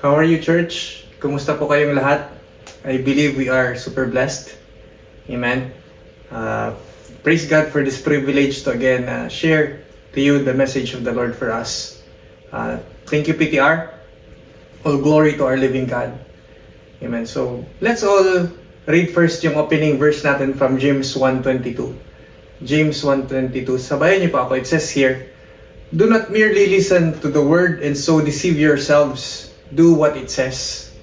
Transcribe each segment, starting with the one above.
How are you, church? Kumusta po kayong lahat? I believe we are super blessed. Amen. Praise God for this privilege to again share to you the message of the Lord for us. Thank you, PTR. All glory to our living God. Amen. So, let's all read first yung opening verse natin from James 1:22. James 1:22. Sabayan niyo pa ako. It says here, "Do not merely listen to the word and so deceive yourselves. Do what it says."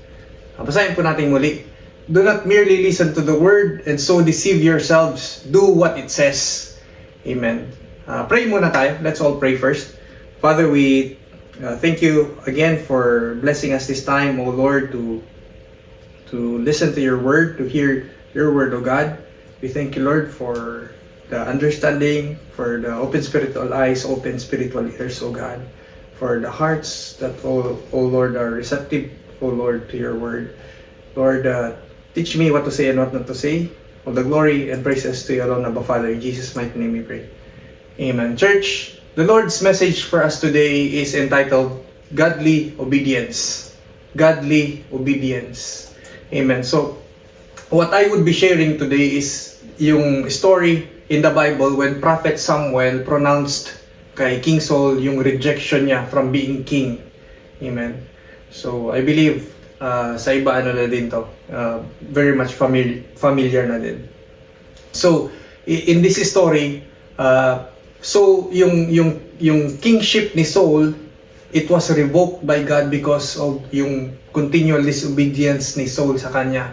Basahin po natin muli. "Do not merely listen to the word and so deceive yourselves. Do what it says." Amen. Pray muna tayo. Let's all pray first. Father, we thank you again for blessing us this time, O Lord, to listen to your word, to hear your word, O God. We thank you, Lord, for the understanding, for the open spiritual eyes, open spiritual ears, O God, for the hearts that, O Lord, are receptive, O Lord, to your word. Lord, teach me what to say and what not to say. All the glory and praises to you alone, Abba Father. In Jesus' mighty name we pray. Amen. Church, the Lord's message for us today is entitled Godly Obedience. Godly Obedience. Amen. So, what I would be sharing today is yung story in the Bible when Prophet Samuel pronounced kay King Saul yung rejection niya from being king. Amen. So, I believe sa iba na din to. Very much familiar na din. So, in this story, so yung kingship ni Saul, it was revoked by God because of yung continual disobedience ni Saul sa kanya.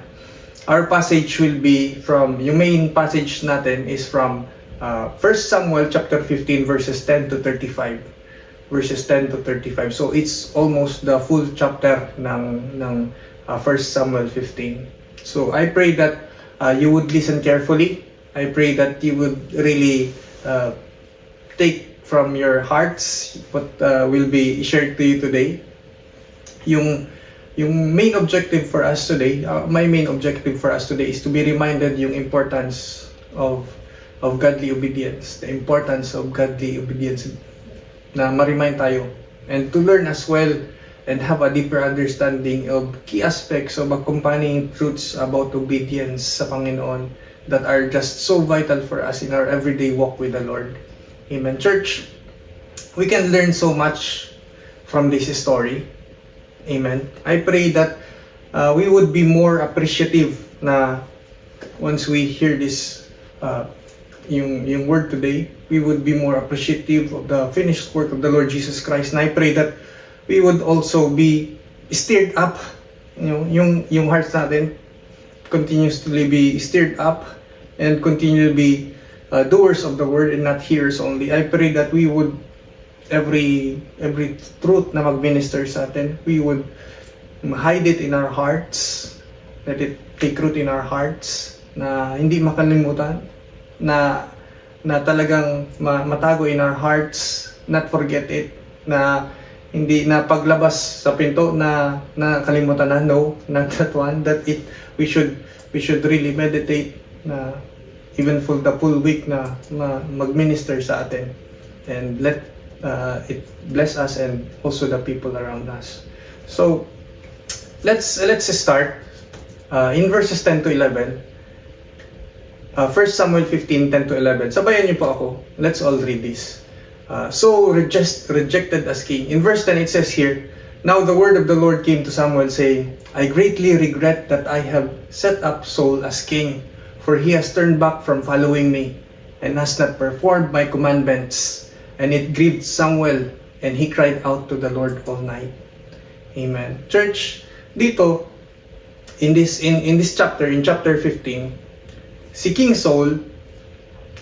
Our passage will be from, yung main passage natin is from 1 Samuel chapter 15 verses 10 to 35. Verses 10 to 35. So it's almost the full chapter ng 1 Samuel 15. So I pray that you would listen carefully. I pray that you would really take from your hearts what will be shared to you today. Yung main objective for us today, my main objective for us today is to be reminded yung importance of godly obedience, the importance of godly obedience, na ma-remind tayo, and to learn as well and have a deeper understanding of key aspects of accompanying truths about obedience sa Panginoon that are just so vital for us in our everyday walk with the Lord. Amen. Church, we can learn so much from this story. Amen. I pray that we would be more appreciative na once we hear this yung word today, we would be more appreciative of the finished work of the Lord Jesus Christ. And I pray that we would also be stirred up, yung hearts natin continuously be stirred up and continue to be doers of the word and not hearers only. I pray that we would every truth na mag-minister sa atin, we would hide it in our hearts, let it take root in our hearts, na hindi makalimutan, na talagang matago in our hearts, not forget it, na hindi na paglabas sa pinto na kalimutan na, no, not that one, that we should really meditate na even for the full week na mag-minister sa atin, and let it bless us and also the people around us. So let's start in verses 10 to 11. 1 Samuel 15, 10 to 11. Sabayan niyo po ako. Let's all read this. So rejected as king. In verse 10 it says here, "Now the word of the Lord came to Samuel saying, I greatly regret that I have set up Saul as king, for he has turned back from following me and has not performed my commandments. And it grieved Samuel, and he cried out to the Lord all night." Amen. Church, dito in this chapter, in chapter 15, si King Saul,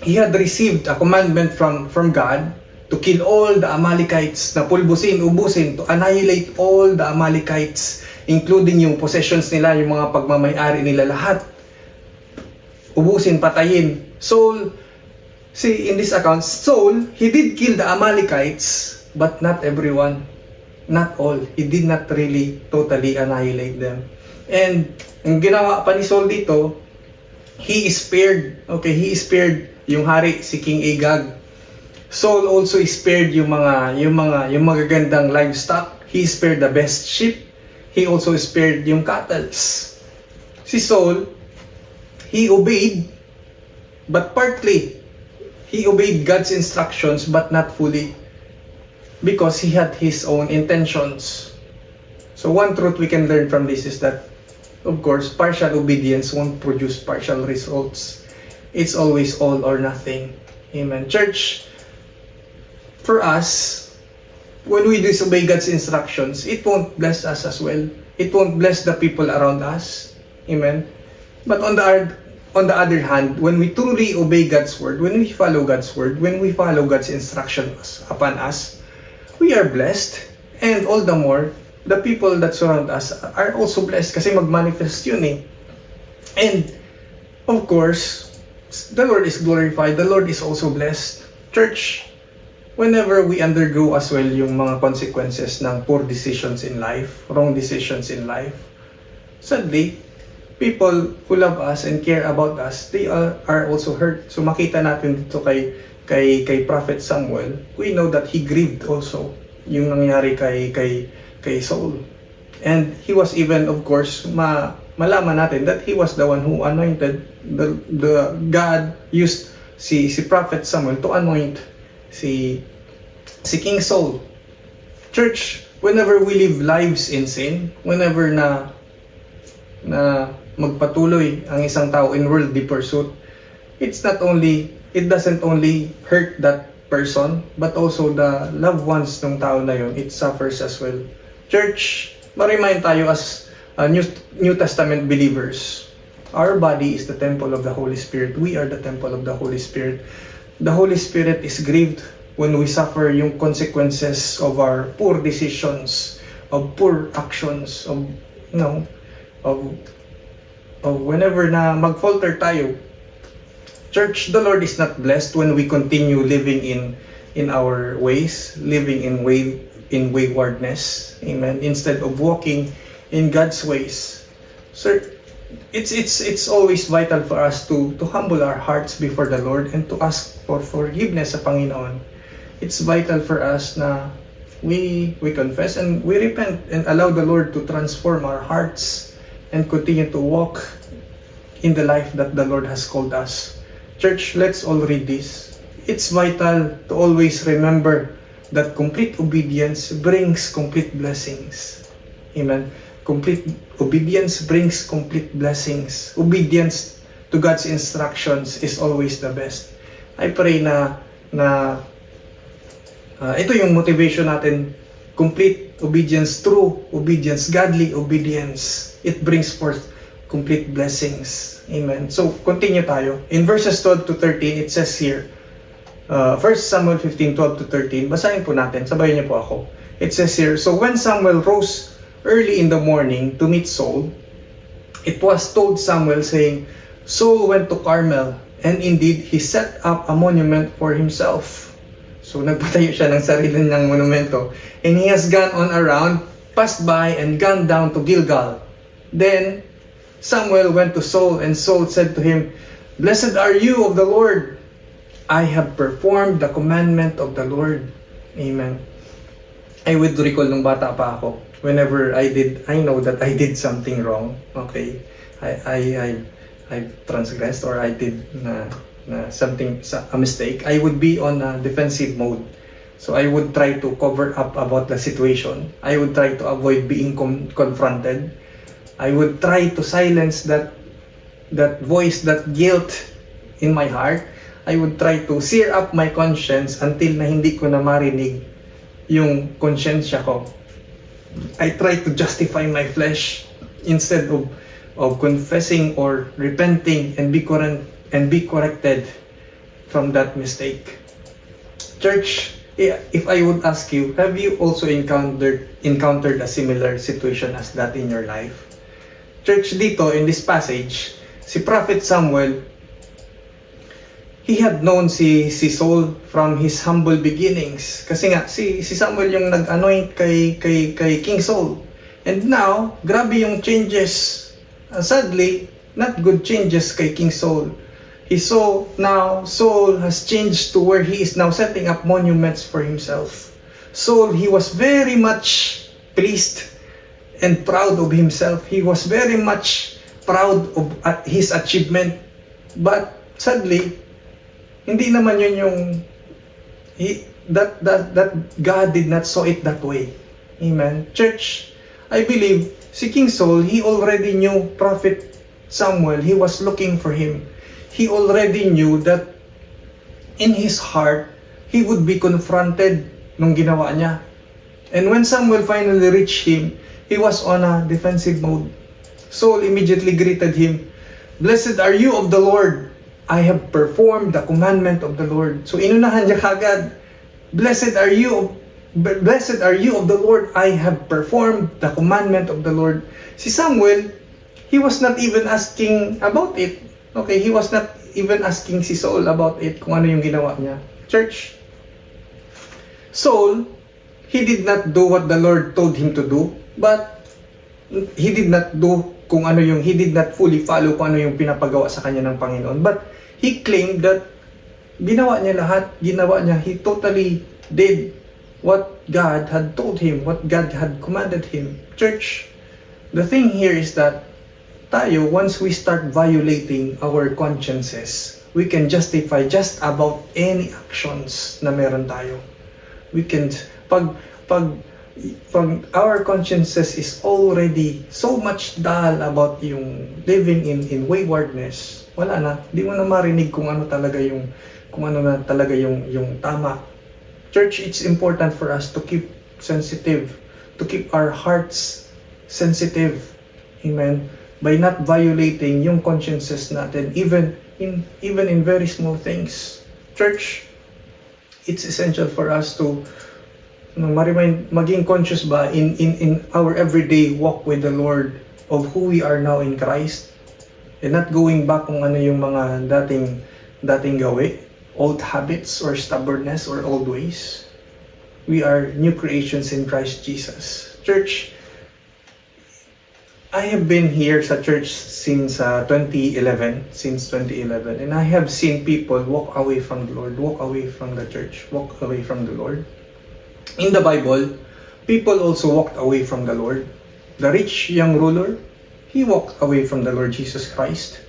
he had received a commandment from God to kill all the Amalekites, na ubusin, to annihilate all the Amalekites, including yung possessions nila, yung mga pagmamay-ari nila, lahat. Ubusin, patayin. Saul, see, in this account, Saul, he did kill the Amalekites, but not everyone. Not all. He did not really totally annihilate them. And ang ginawa pa ni Saul dito, he spared, he spared yung hari, si King Agag. Saul also spared yung magagandang livestock. He spared the best sheep. he also spared yung cattle. Si Saul, he obeyed, but partly. He obeyed God's instructions, but not fully, because he had his own intentions. So one truth we can learn from this is that, of course, partial obedience won't produce partial results. It's always all or nothing. Amen. Church, for us, when we disobey God's instructions, it won't bless us as well. It won't bless the people around us. Amen. But on the other hand, when we truly obey God's word, when we follow God's word, when we follow God's instructions upon us, we are blessed. And all the more, the people that surround us are also blessed kasi mag-manifest yun eh. And of course, the Lord is glorified, the Lord is also blessed. Church, whenever we undergo as well yung mga consequences ng poor decisions in life, wrong decisions in life, sadly, people who love us and care about us, they are also hurt. So makita natin dito kay Prophet Samuel, we know that he grieved also yung nangyari kay Saul. And he was even, of course, malaman natin that he was the one who anointed, the God used si Prophet Samuel to anoint si King Saul. Church, whenever we live lives in sin, whenever na magpatuloy ang isang tao in worldly pursuit, it doesn't only hurt that person, but also the loved ones ng tao na yun, it suffers as well. Church, ma-remind tayo as New Testament believers, our body is the temple of the Holy Spirit. We are the temple of the Holy Spirit. The Holy Spirit is grieved when we suffer yung consequences of our poor decisions, of poor actions, of whenever na mag-falter tayo. Church, the Lord is not blessed when we continue living in our ways, living in waywardness. Amen. Instead of walking in God's ways. So it's always vital for us to humble our hearts before the Lord and to ask for forgiveness sa Panginoon. It's vital for us na we confess and we repent and allow the Lord to transform our hearts and continue to walk in the life that the Lord has called us. Church, let's all read this. It's vital to always remember that complete obedience brings complete blessings. Amen. Complete obedience brings complete blessings. Obedience to God's instructions is always the best. I pray na ito yung motivation natin. Complete obedience, true obedience, godly obedience. It brings forth complete blessings. Amen. So, continue tayo. In verses 12 to 13, it says here, 1 Samuel 15, 12 to 13, basahin po natin, sabayan niyo po ako. It says here, so when Samuel rose early in the morning to meet Saul, it was told Samuel saying, Saul went to Carmel, and indeed he set up a monument for himself. So nagpatayo siya ng sarili niyang monumento. And he has gone on around, passed by, and gone down to Gilgal. Then Samuel went to Saul, and Saul said to him, Blessed are you of the Lord. I have performed the commandment of the Lord. Amen. I would recall nung bata pa ako, whenever I know that I did something wrong, okay, I transgressed or I did a mistake, I would be on a defensive mode. So I would try to cover up about the situation. I would try to avoid being confronted. I would try to silence that voice, that guilt in my heart. I would try to sear up my conscience until na hindi ko na marinig yung konsyensya ko. I try to justify my flesh instead of confessing or repenting and be corrected from that mistake. Church, if I would ask you, have you also encountered a similar situation as that in your life? Church, dito in this passage, si Prophet Samuel, he had known si Saul from his humble beginnings. Kasi nga, si Samuel yung nag-anoint kay King Saul. And now, grabe yung changes. Sadly, not good changes kay King Saul. He saw now, Saul has changed to where he is now setting up monuments for himself. Saul, he was very much pleased and proud of himself. He was very much proud of his achievement. But sadly, hindi naman yun yung that God did not saw it that way. Amen. Church, I believe si King Saul, he already knew Prophet Samuel. He was looking for him. He already knew that in his heart, he would be confronted nung ginawa niya. And when Samuel finally reached him, he was on a defensive mode. Saul immediately greeted him, "Blessed are you of the Lord. I have performed the commandment of the Lord." So inunahan niya kagad, Blessed are you of the Lord. I have performed the commandment of the Lord. Si Samuel, he was not even asking about it. Okay, he was not even asking si Saul about it, kung ano yung ginawa niya. Church, Saul, he did not do what the Lord told him to do, but he did not do he did not fully follow kung ano yung pinapagawa sa kanya ng Panginoon. But he claimed that ginawa niya, he totally did what God had told him, what God had commanded him. Church, the thing here is that tayo, once we start violating our consciences, we can justify just about any actions na meron tayo. We can, pag our consciences is already so much dull about yung living in waywardness, wala na, di mo na marinig kung ano talaga yung tama. Church, it's important for us to keep sensitive, to keep our hearts sensitive. Amen. By not violating yung consciences natin, even in very small things. Church, it's essential for us to maging conscious ba in our everyday walk with the Lord of who we are now in Christ, and not going back kung ano yung mga dating gawi, old habits or stubbornness or old ways. We are new creations in Christ Jesus. Church, I have been here sa church since 2011, and I have seen people walk away from the Lord, walk away from the church, walk away from the Lord. In the Bible, people also walked away from the Lord. The rich young ruler, he walked away from the Lord Jesus Christ.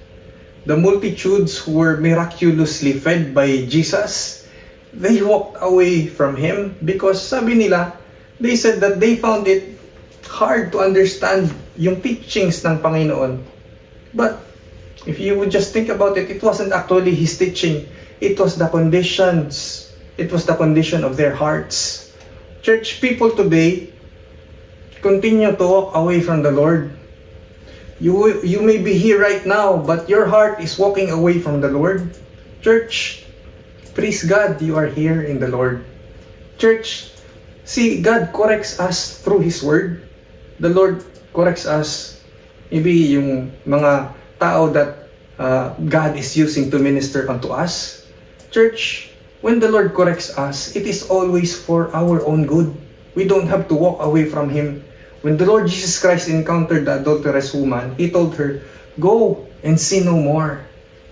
The multitudes who were miraculously fed by Jesus, they walked away from Him because sabi nila, they said that they found it hard to understand yung teachings ng Panginoon. But if you would just think about it, it wasn't actually His teaching. It was the conditions. It was the condition of their hearts. Church, people today continue to walk away from the Lord. You may be here right now, but your heart is walking away from the Lord. Church, praise God, you are here in the Lord. Church, see, God corrects us through His Word. The Lord corrects us. Maybe yung mga tao that God is using to minister unto us. Church, when the Lord corrects us, it is always for our own good. We don't have to walk away from Him. When the Lord Jesus Christ encountered the adulterous woman, He told her, "Go and sin no more."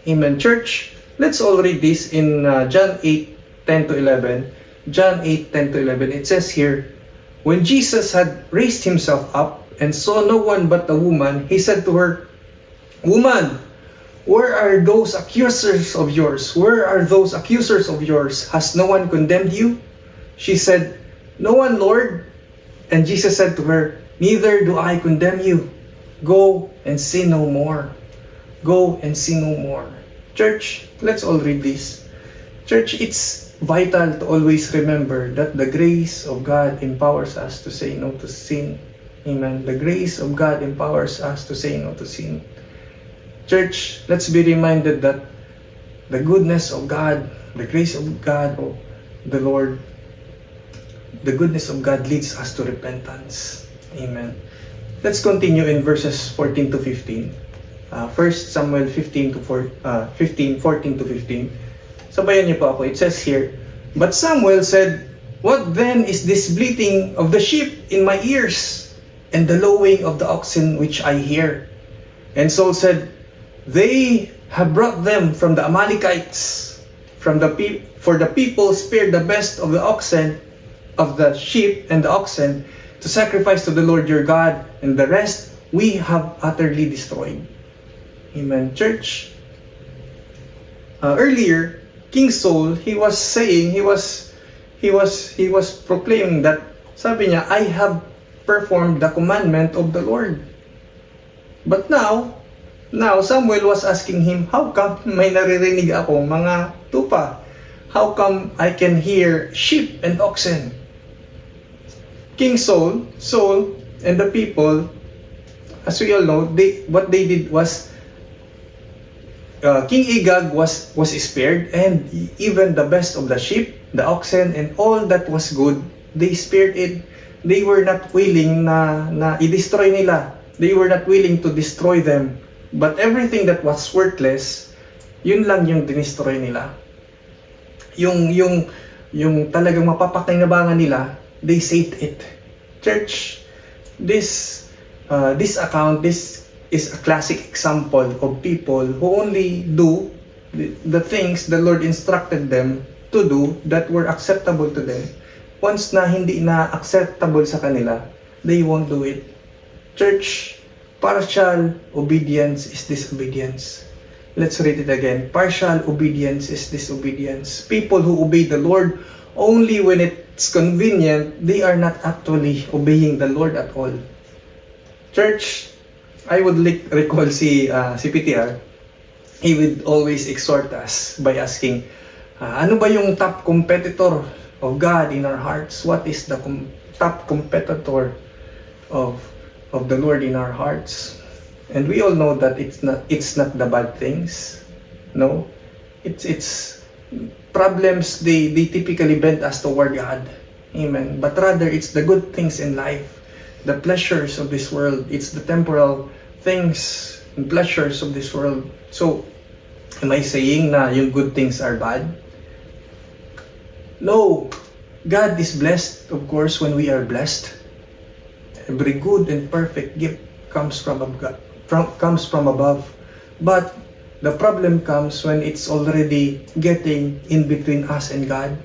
Amen. Church, let's all read this in John 8:10-11. John 8:10-11. It says here, when Jesus had raised Himself up and saw no one but the woman, He said to her, "Woman, where are those accusers of yours? Where are those accusers of yours? Has no one condemned you?" She said, "No one, Lord." And Jesus said to her, "Neither do I condemn you. Go and sin no more." Go and sin no more. Church, let's all read this. Church, it's vital to always remember that the grace of God empowers us to say no to sin. Amen. The grace of God empowers us to say no to sin. Church, let's be reminded that the goodness of God, the grace of God, of the Lord, the goodness of God leads us to repentance. Amen. Let's continue in verses 14-15. 1 Samuel 14-15. Sabayan niyo po ako. It says here, "But Samuel said, 'What then is this bleating of the sheep in my ears, and the lowing of the oxen which I hear?' And Saul said, 'They have brought them from the Amalekites, for the people spared the best of the oxen, of the sheep and the oxen, to sacrifice to the Lord your God, and the rest we have utterly destroyed. Amen. Church, earlier, King Saul, he was proclaiming that, sabi niya, I have performed the commandment of the Lord. But now Samuel was asking him, how come may naririnig ako mga tupa? How come I can hear sheep and oxen? King Saul and the people, as we all know, what they did was, King Agag was spared, and even the best of the sheep, the oxen, and all that was good, they spared it. They were not willing na i-destroy nila. They were not willing to destroy them. But everything that was worthless, yun lang yung dinestroy nila. Yung talagang mapapakinabangan nila, they saved it. Church, this account, this is a classic example of people who only do the things the Lord instructed them to do that were acceptable to them. Once na hindi na acceptable sa kanila, they won't do it. Church, partial obedience is disobedience. Let's read it again. Partial obedience is disobedience. People who obey the Lord only when it's convenient, they are not actually obeying the Lord at all. Church, I would recall si PTR. He would always exhort us by asking, ano ba yung top competitor of God in our hearts? What is the top competitor of the Lord in our hearts? And we all know that it's not the bad things. No, it's problems. They typically bend us toward God. Amen. But rather, it's the good things in life, the pleasures of this world. It's the temporal things and pleasures of this world. So, am I saying na yung good things are bad? No. God is blessed, of course, when we are blessed. Every good and perfect gift comes from above. But the problem comes when it's already getting in between us and God.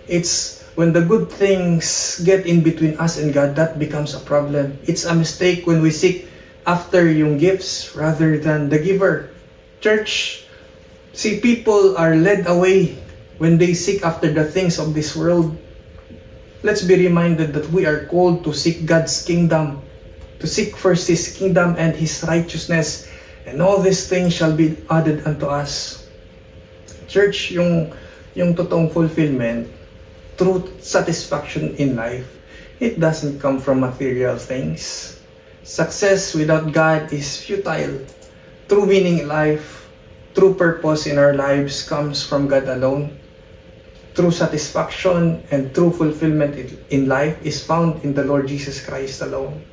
It's when the good things get in between us and God, that becomes a problem. It's a mistake when we seek after yung gifts rather than the giver. Church, see, people are led away when they seek after the things of this world. Let's be reminded that we are called to seek God's kingdom, to seek first His kingdom and His righteousness, and all these things shall be added unto us. Church, yung totoong fulfillment, true satisfaction in life, it doesn't come from material things. Success without God is futile. True meaning in life, true purpose in our lives comes from God alone. True satisfaction and true fulfillment in life is found in the Lord Jesus Christ alone.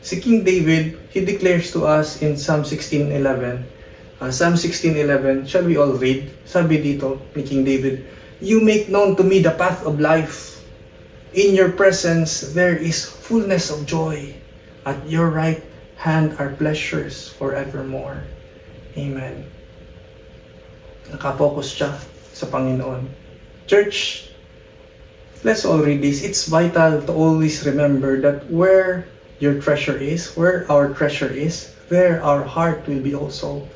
Si King David, he declares to us in Psalm 16:11. Psalm 16:11, shall we all read? Sabi dito ni King David, you make known to me the path of life. In your presence there is fullness of joy. At your right hand are pleasures forevermore. Amen. Nakapokus siya sa Panginoon. Church, let's all read this. It's vital to always remember that where your treasure is, where our treasure is, there our heart will be also.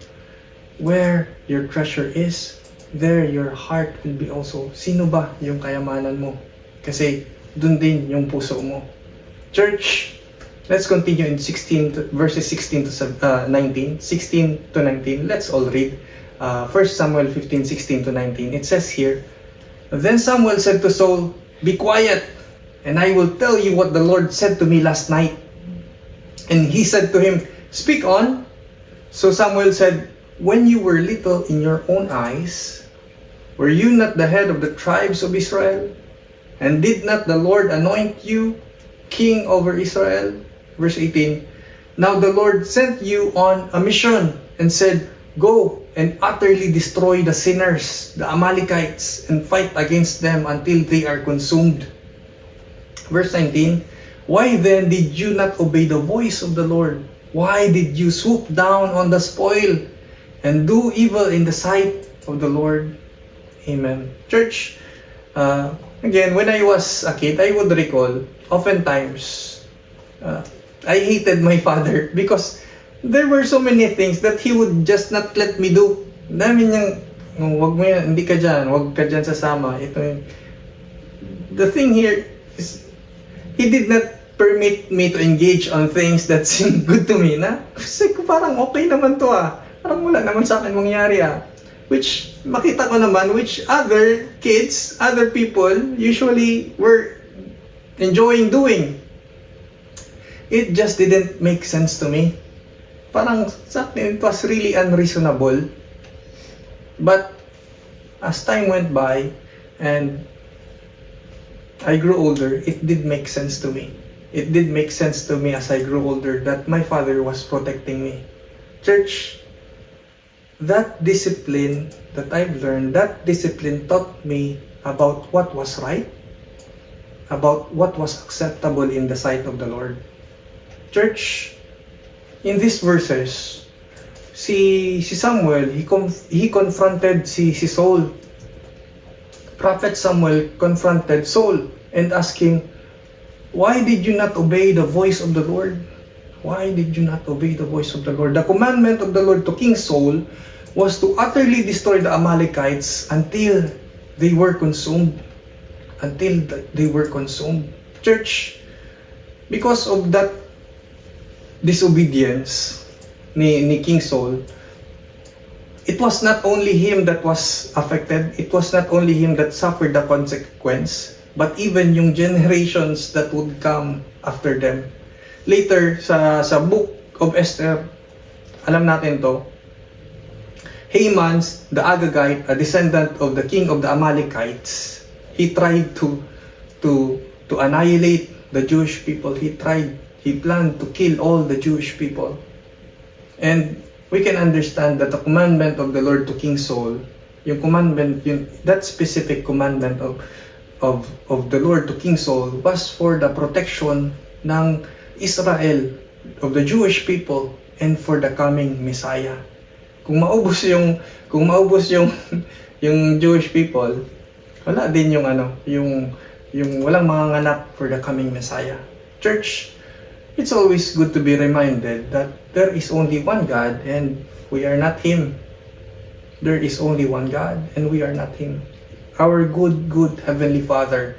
Where your treasure is, there your heart will be also. Sino ba yung kayamanan mo? Kasi dun din yung puso mo. Church, let's continue in verses 16 to 19. 16 to 19. Let's all read. 1 Samuel 15:16 to 19. It says here, then Samuel said to Saul, be quiet, and I will tell you what the Lord said to me last night. And he said to him, speak on. So Samuel said, when you were little in your own eyes, were you not the head of the tribes of Israel? And did not the Lord anoint you king over Israel? Verse 18, now the Lord sent you on a mission and said, go and utterly destroy the sinners, the Amalekites, and fight against them until they are consumed. Verse 19, why then did you not obey the voice of the Lord? Why did you swoop down on the spoil and do evil in the sight of the Lord? Amen. Church, again, when I was a kid, I would recall, oftentimes, I hated my father because there were so many things that he would just not let me do. Dami niyang, "Oh, wag mo yan, hindi ka dyan, wag ka dyan sasama." Ito yung... The thing here is, he did not permit me to engage on things that seemed good to me na. Kasi parang okay naman to Parang wala naman sa akin mangyari Which, makita ko naman, which other kids, other people, usually were enjoying doing. It just didn't make sense to me. Parang sa akin, it was really unreasonable. But as time went by and I grew older, it did make sense to me. It did make sense to me as I grew older that my father was protecting me. Church, that discipline that I've learned, that discipline taught me about what was right, about what was acceptable in the sight of the Lord. Church, in these verses, si Samuel, he confronted si Saul. Prophet Samuel confronted Saul and asked him, "Why did you not obey the voice of the Lord? Why did you not obey the voice of the Lord?" The commandment of the Lord to King Saul was to utterly destroy the Amalekites until they were consumed. Until they were consumed. Church, because of that disobedience ni King Saul, it was not only him that was affected, it was not only him that suffered the consequence, but even yung generations that would come after them. Later, sa book of Esther, alam natin to, Haman, the Agagite, a descendant of the king of the Amalekites, he tried to annihilate the Jewish people. He planned to kill all the Jewish people. And we can understand that the commandment of the Lord to King Saul, that specific commandment of the Lord to King Saul was for the protection ng Israel, of the Jewish people, and for the coming Messiah. Kung maubos yung Jewish people, wala din yung walang manganganak for the coming Messiah. Church, it's always good to be reminded that there is only one God and we are not Him. There is only one God and we are not Him. Our good Heavenly Father,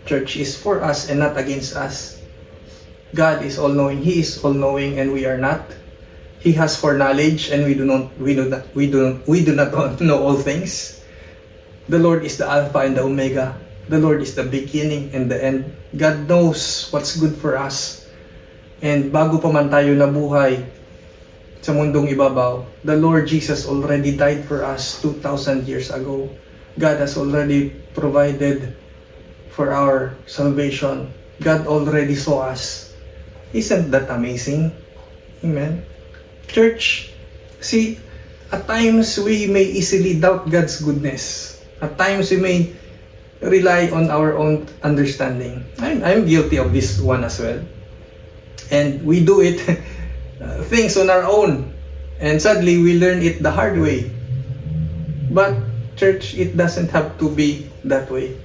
church, is for us and not against us. God is all-knowing. He is all-knowing and we are not. He has foreknowledge and we do not know all things. The Lord is the Alpha and the Omega. The Lord is the beginning and the end. God knows what's good for us. And bago pa man tayo nabuhay sa mundong ibabaw, the Lord Jesus already died for us 2,000 years ago. God has already provided for our salvation. God already saw us. Isn't that amazing? Amen. Church, see, at times we may easily doubt God's goodness. At times we may rely on our own understanding. I'm guilty of this one as well. And we do it things on our own. And sadly, we learn it the hard way. But church, it doesn't have to be that way.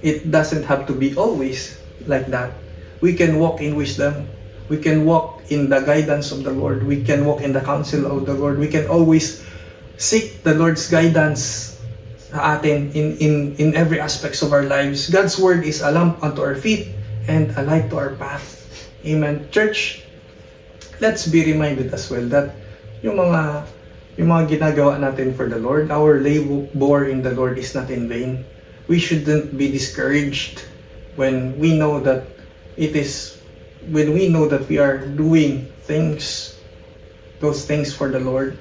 It doesn't have to be always like that. We can walk in wisdom. We can walk in the guidance of the Lord. We can walk in the counsel of the Lord. We can always seek the Lord's guidance sa atin in every aspects of our lives. God's word is a lamp unto our feet and a light to our path. Amen. Church, let's be reminded as well that yung mga ginagawa natin for the Lord, our labor in the Lord is not in vain. We shouldn't be discouraged when we know that we are doing those things for the Lord.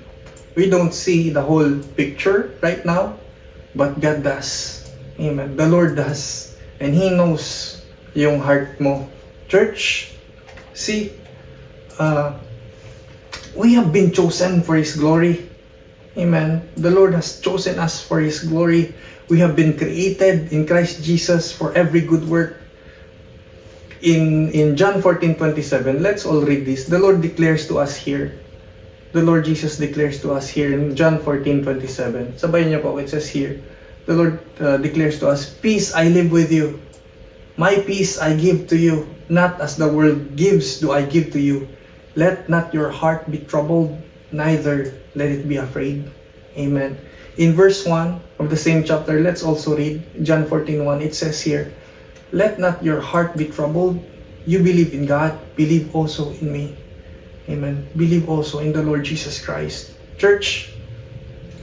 We don't see the whole picture right now, but God does. Amen. The Lord does. And He knows yung heart mo. Church, see, we have been chosen for His glory. Amen. The Lord has chosen us for His glory. We have been created in Christ Jesus for every good work. In John 14:27, let's all read this. The Lord declares to us here. The Lord Jesus declares to us here in John 14:27. Sabayin niyo po, it says here, the Lord declares to us, "Peace I live with you. My peace I give to you. not as the world gives do I give to you. Let not your heart be troubled, neither let it be afraid. Amen. In verse 1 of the same chapter, let's also read John 14:1. It says here, let not your heart be troubled. You believe in God, believe also in me. Amen. Believe also in the Lord Jesus Christ. Church,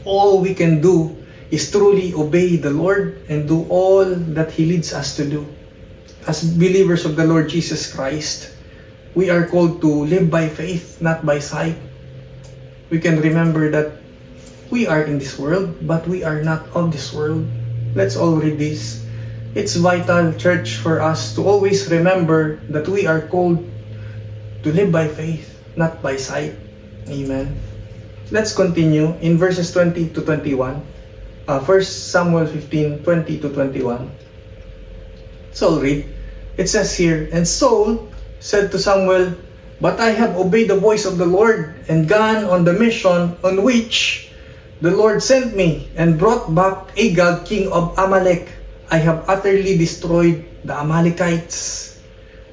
all we can do is truly obey the Lord and do all that He leads us to do. As believers of the Lord Jesus Christ, we are called to live by faith, not by sight. We can remember that we are in this world, but we are not of this world. Let's all read this. It's vital, church, for us to always remember that we are called to live by faith, not by sight. Amen. Let's continue in verses 20 to 21. 1 Samuel 15, 20 to 21. So I'll read. It says here, and Saul said to Samuel, but I have obeyed the voice of the Lord and gone on the mission on which the Lord sent me and brought back Agag, king of Amalek. I have utterly destroyed the Amalekites.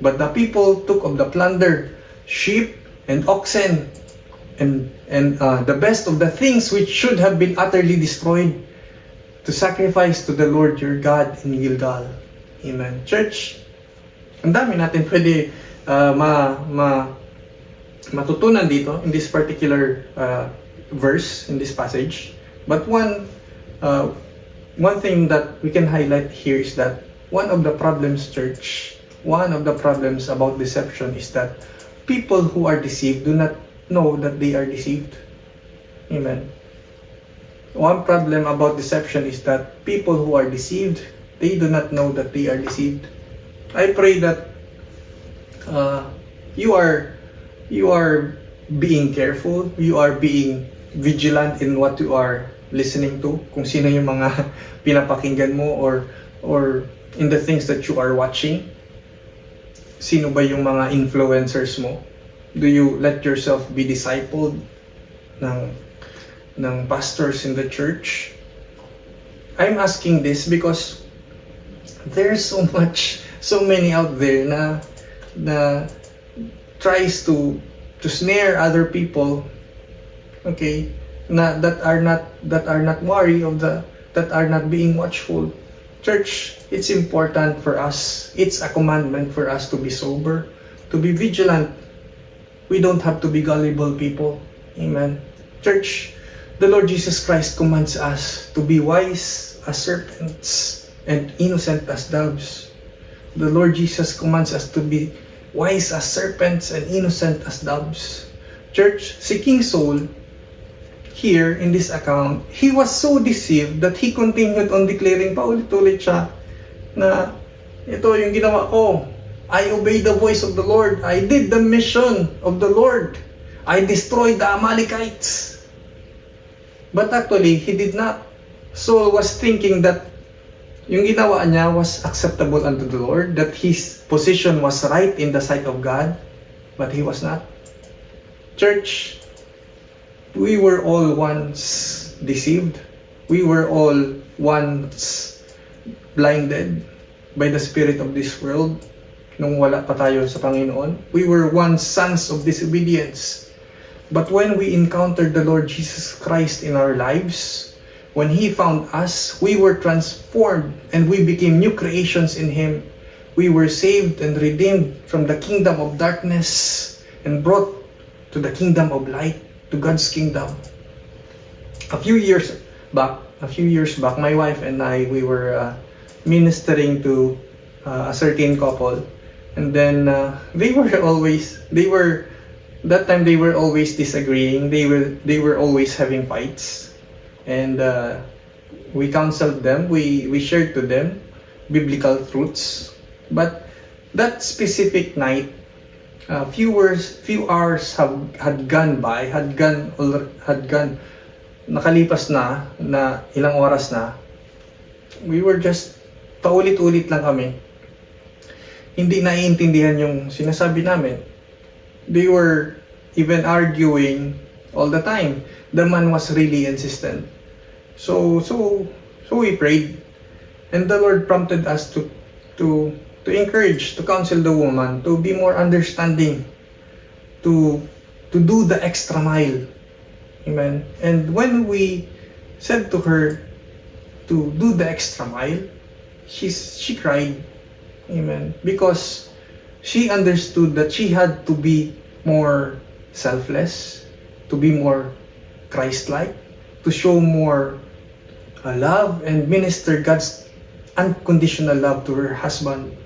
But the people took of the plunder, sheep and oxen, and the best of the things which should have been utterly destroyed, to sacrifice to the Lord your God in Gilgal. Amen. Church, ang dami natin pwede matutunan dito in this particular verse, in this passage. But one thing that we can highlight here is that one of the problems, church, one of the problems about deception is that people who are deceived do not know that they are deceived. Amen. One problem about deception is that people who are deceived, they do not know that they are deceived. I pray that you are being careful, you are being vigilant in what you are listening to, kung sino yung mga pinapakinggan mo, or in the things that you are watching. Sino ba yung mga influencers mo? Do you let yourself be discipled ng pastors in the church? I'm asking this because there's so many out there na tries to snare other people, okay, that are not wary of that are not being watchful. Church, it's important for us. It's a commandment for us to be sober, to be vigilant. We don't have to be gullible people. Amen. Church, the Lord Jesus Christ commands us to be wise as serpents and innocent as doves. The Lord Jesus commands us to be wise as serpents and innocent as doves. Church, si King Saul, here in this account, he was so deceived that he continued on declaring, paulit-ulit siya, na ito yung ginawa ko. I obeyed the voice of the Lord. I did the mission of the Lord. I destroyed the Amalekites. But actually, he did not. Saul was thinking that yung ginawa niya was acceptable unto the Lord, that his position was right in the sight of God, but he was not. Church, we were all once deceived. We were all once blinded by the spirit of this world nung wala pa tayo sa Panginoon. We were once sons of disobedience. But when we encountered the Lord Jesus Christ in our lives, when He found us, we were transformed and we became new creations in Him. We were saved and redeemed from the kingdom of darkness and brought to the kingdom of light, to God's kingdom. A few years back, my wife and I, we were ministering to a certain couple, and then they were always disagreeing. They were always having fights, and we counseled them. We shared to them biblical truths. But that specific night, few hours had gone by, nakalipas na ilang oras na. We were just paulit-ulit lang kami. Hindi naiintindihan yung sinasabi namin. They were even arguing all the time. The man was really insistent. So we prayed, and the Lord prompted us to to encourage, to counsel the woman, to be more understanding, to do the extra mile. Amen. And when we said to her to do the extra mile, she cried. Amen. Because she understood that she had to be more selfless, to be more Christ-like, to show more love and minister God's unconditional love to her husband.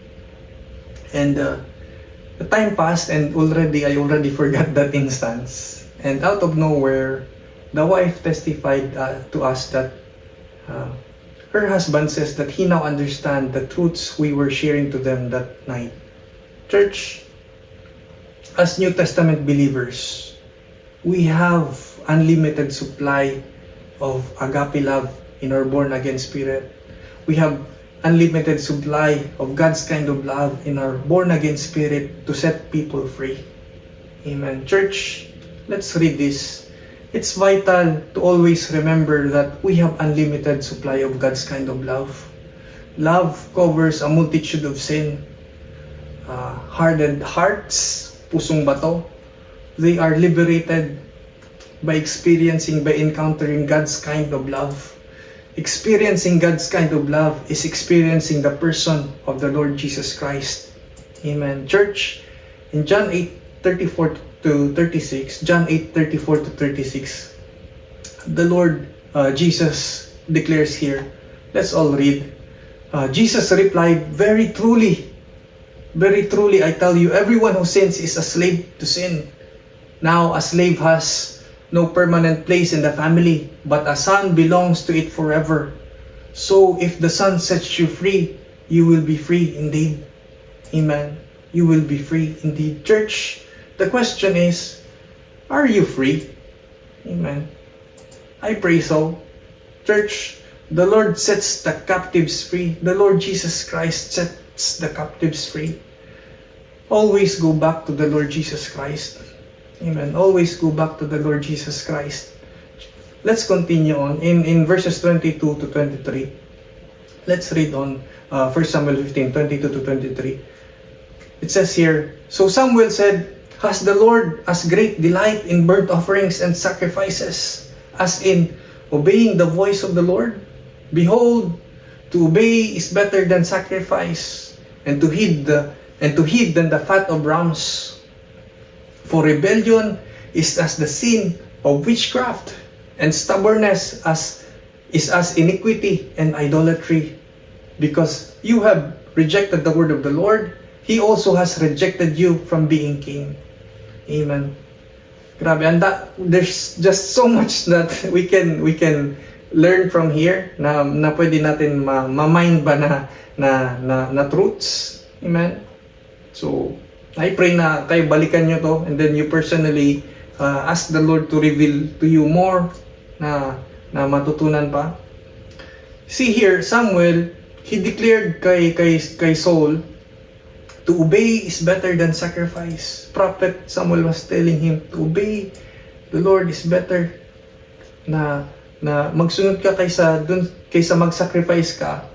And the time passed, and I already forgot that instance. And out of nowhere, the wife testified to us that her husband says that he now understands the truths we were sharing to them that night. Church, as New Testament believers, we have unlimited supply of agape love in our born-again spirit. We have unlimited supply of God's kind of love in our born-again spirit to set people free. Amen. Church, let's read this. It's vital to always remember that we have unlimited supply of God's kind of love. Love covers a multitude of sin. Hardened hearts, pusong bato, they are liberated by encountering God's kind of love. Experiencing God's kind of love is experiencing the person of the Lord Jesus Christ. Amen. Church, in John 8:34 to 36, John 8:34 to 36, the Lord Jesus declares here. Let's all read. Jesus replied, very truly, I tell you, everyone who sins is a slave to sin. Now, a slave has no permanent place in the family, but a son belongs to it forever. So, if the Son sets you free, you will be free indeed. Amen. You will be free indeed. Church, the question is, are you free? Amen. I pray so. Church, the Lord sets the captives free. The Lord Jesus Christ sets the captives free. Always go back to the Lord Jesus Christ. Amen. Always go back to the Lord Jesus Christ. Let's continue on in verses 22 to 23. Let's read on 1 Samuel 15, 22 to 23. It says here, so Samuel said, has the Lord as great delight in burnt offerings and sacrifices as in obeying the voice of the Lord? Behold, to obey is better than sacrifice, and to heed than the fat of rams. For rebellion is as the sin of witchcraft, and stubbornness is as iniquity and idolatry. Because you have rejected the word of the Lord, He also has rejected you from being king. Amen. Grabe, and there's just so much that we can learn from here na pwede natin ma-mind ba na truths. Amen. So, I pray na kayo balikan nyo to, and then you personally ask the Lord to reveal to you more na matutunan pa. See here, Samuel, he declared kay Saul, to obey is better than sacrifice. Prophet Samuel was telling him to obey the Lord is better. Na magsunod ka kaysa mag-sacrifice ka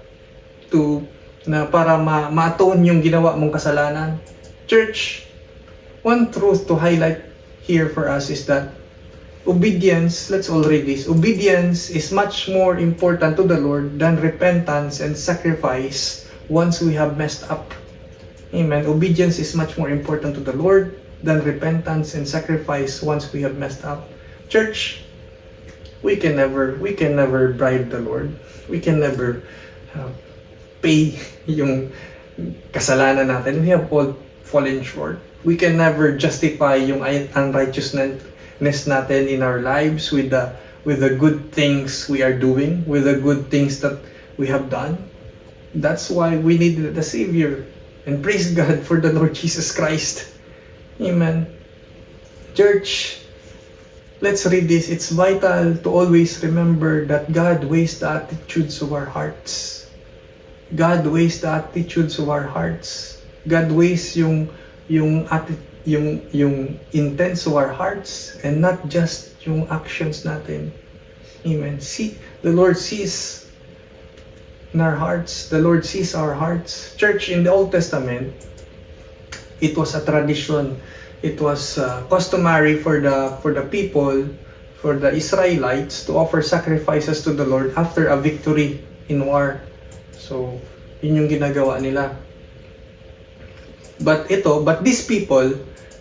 para ma-atone yung ginawa mong kasalanan. Church, one truth to highlight here for us is that obedience, let's all read this, obedience is much more important to the Lord than repentance and sacrifice once we have messed up. Amen. Obedience is much more important to the Lord than repentance and sacrifice once we have messed up. Church, we can never bribe the Lord. We can never pay yung kasalanan natin. We have all fallen short. We can never justify yung unrighteousness natin in our lives with the good things we are doing, with the good things that we have done. That's why we need the Savior. And praise God for the Lord Jesus Christ. Amen. Church, let's read this. It's vital to always remember that God weighs the attitudes of our hearts. God weighs the attitudes of our hearts. God weighs yung intents of our hearts and not just yung actions natin. Amen. See, the Lord sees in our hearts. The Lord sees our hearts. Church, in the Old Testament, it was a tradition. It was customary for the people, for the Israelites, to offer sacrifices to the Lord after a victory in war. So, yun yung ginagawa nila. But these people,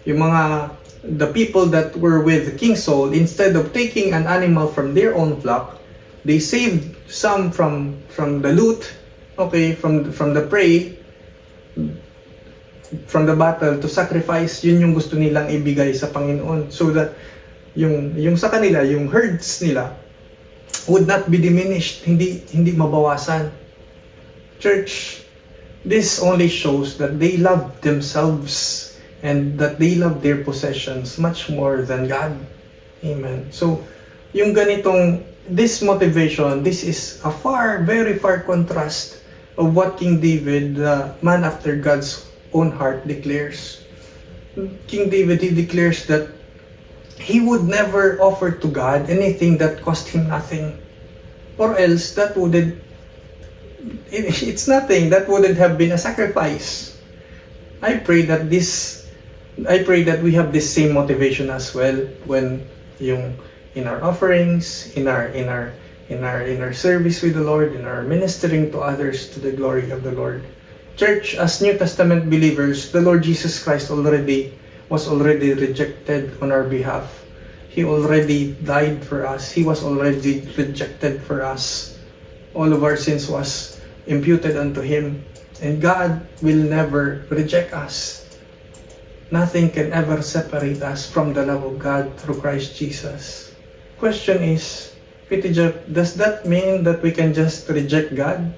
the people that were with King Saul, instead of taking an animal from their own flock, they saved some from the loot, okay, from the prey, from the battle to sacrifice. Yun yung gusto nilang ibigay sa Panginoon, so that yung sa kanila, yung herds nila would not be diminished, hindi mabawasan. Church, this only shows that they love themselves and that they love their possessions much more than God. Amen. So, yung this motivation, this is a very far contrast of what King David, the man after God's own heart, declares. King David, he declares that he would never offer to God anything that cost him nothing, or else it's nothing. That wouldn't have been a sacrifice. I pray that we have this same motivation as well when in our offerings, in our service with the Lord, in our ministering to others to the glory of the Lord. Church, as New Testament believers, the Lord Jesus Christ was already rejected on our behalf. He already died for us. He was already rejected for us. All of our sins was imputed unto Him. And God will never reject us. Nothing can ever separate us from the love of God through Christ Jesus. Question is, does that mean that we can just reject God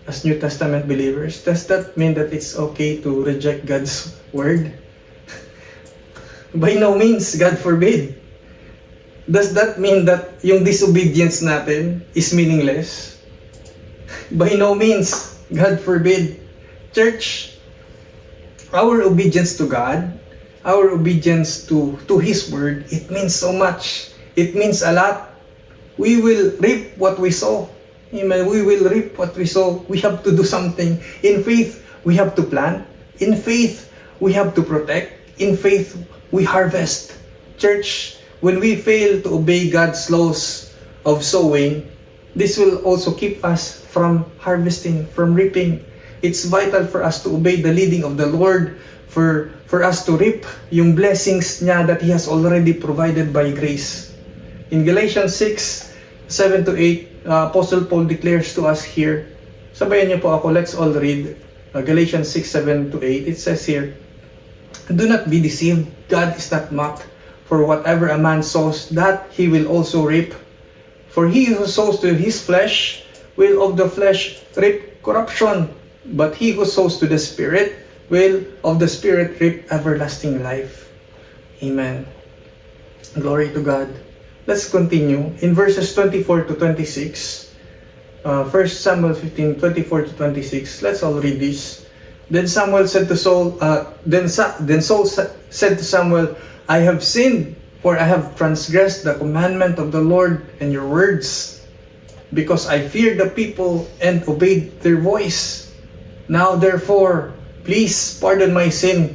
as New Testament believers? Does that mean that it's okay to reject God's word? By no means, God forbid. Does that mean that yung disobedience natin is meaningless? By no means, God forbid. Church, our obedience to God, our obedience to His word, it means so much. It means a lot. We will reap what we sow. Amen. We will reap what we sow. We have to do something. In faith, we have to plant. In faith, we have to protect. In faith, we harvest. Church, when we fail to obey God's laws of sowing, this will also keep us from harvesting, from reaping. It's vital for us to obey the leading of the Lord, for us to reap yung blessings niya that He has already provided by grace. In Galatians 6:7-8, Apostle Paul declares to us here, sabayan niyo po ako, let's all read Galatians 6:7-8. It says here, "Do not be deceived, God is not mocked. For whatever a man sows, that he will also reap. For he who sows to his flesh will of the flesh reap corruption, but he who sows to the Spirit will of the Spirit reap everlasting life." Amen. Glory to God. Let's continue. In verses 24-26, 1 Samuel 15:24-26, let's all read this. Then Saul said to Samuel, "I have sinned, for I have transgressed the commandment of the Lord and your words, because I feared the people and obeyed their voice. Now therefore, please pardon my sin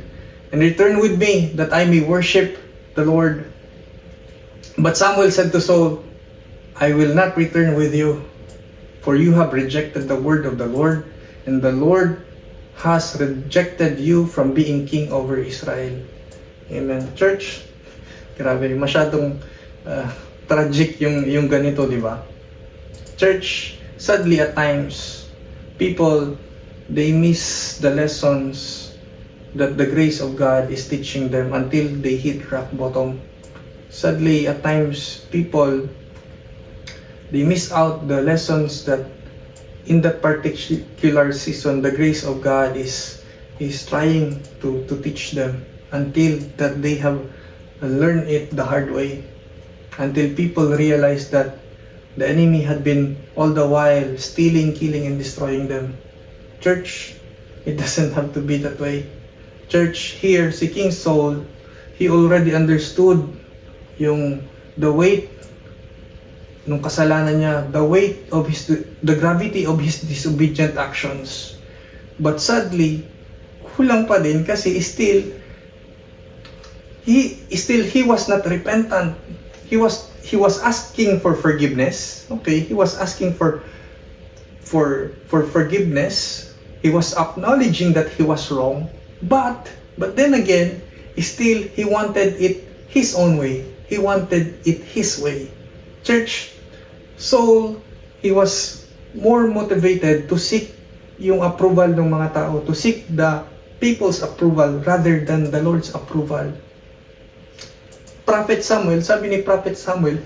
and return with me, that I may worship the Lord." But Samuel said to Saul, "I will not return with you, for you have rejected the word of the Lord, and the Lord has rejected you from being king over Israel." Amen. Church, grabe, masyadong tragic yung ganito, di ba? Church, sadly at times, people, they miss the lessons that the grace of God is teaching them until they hit rock bottom. Sadly, at times, people, they miss out the lessons that in that particular season, the grace of God is trying to teach them, until that they have learned it the hard way. Until people realize that the enemy had been all the while stealing, killing, and destroying them. Church, it doesn't have to be that way. Church, here, si King Saul, he already understood the weight nung kasalanan niya, the weight of the gravity of his disobedient actions. But sadly, kulang pa din kasi he was not repentant. He was asking for forgiveness. Okay, he was asking for forgiveness. He was acknowledging that he was wrong. But then again, he wanted it his own way. He wanted it his way. Church, Saul, he was more motivated to seek yung approval ng mga tao, to seek the people's approval rather than the Lord's approval. Prophet Samuel, sabi ni Prophet Samuel,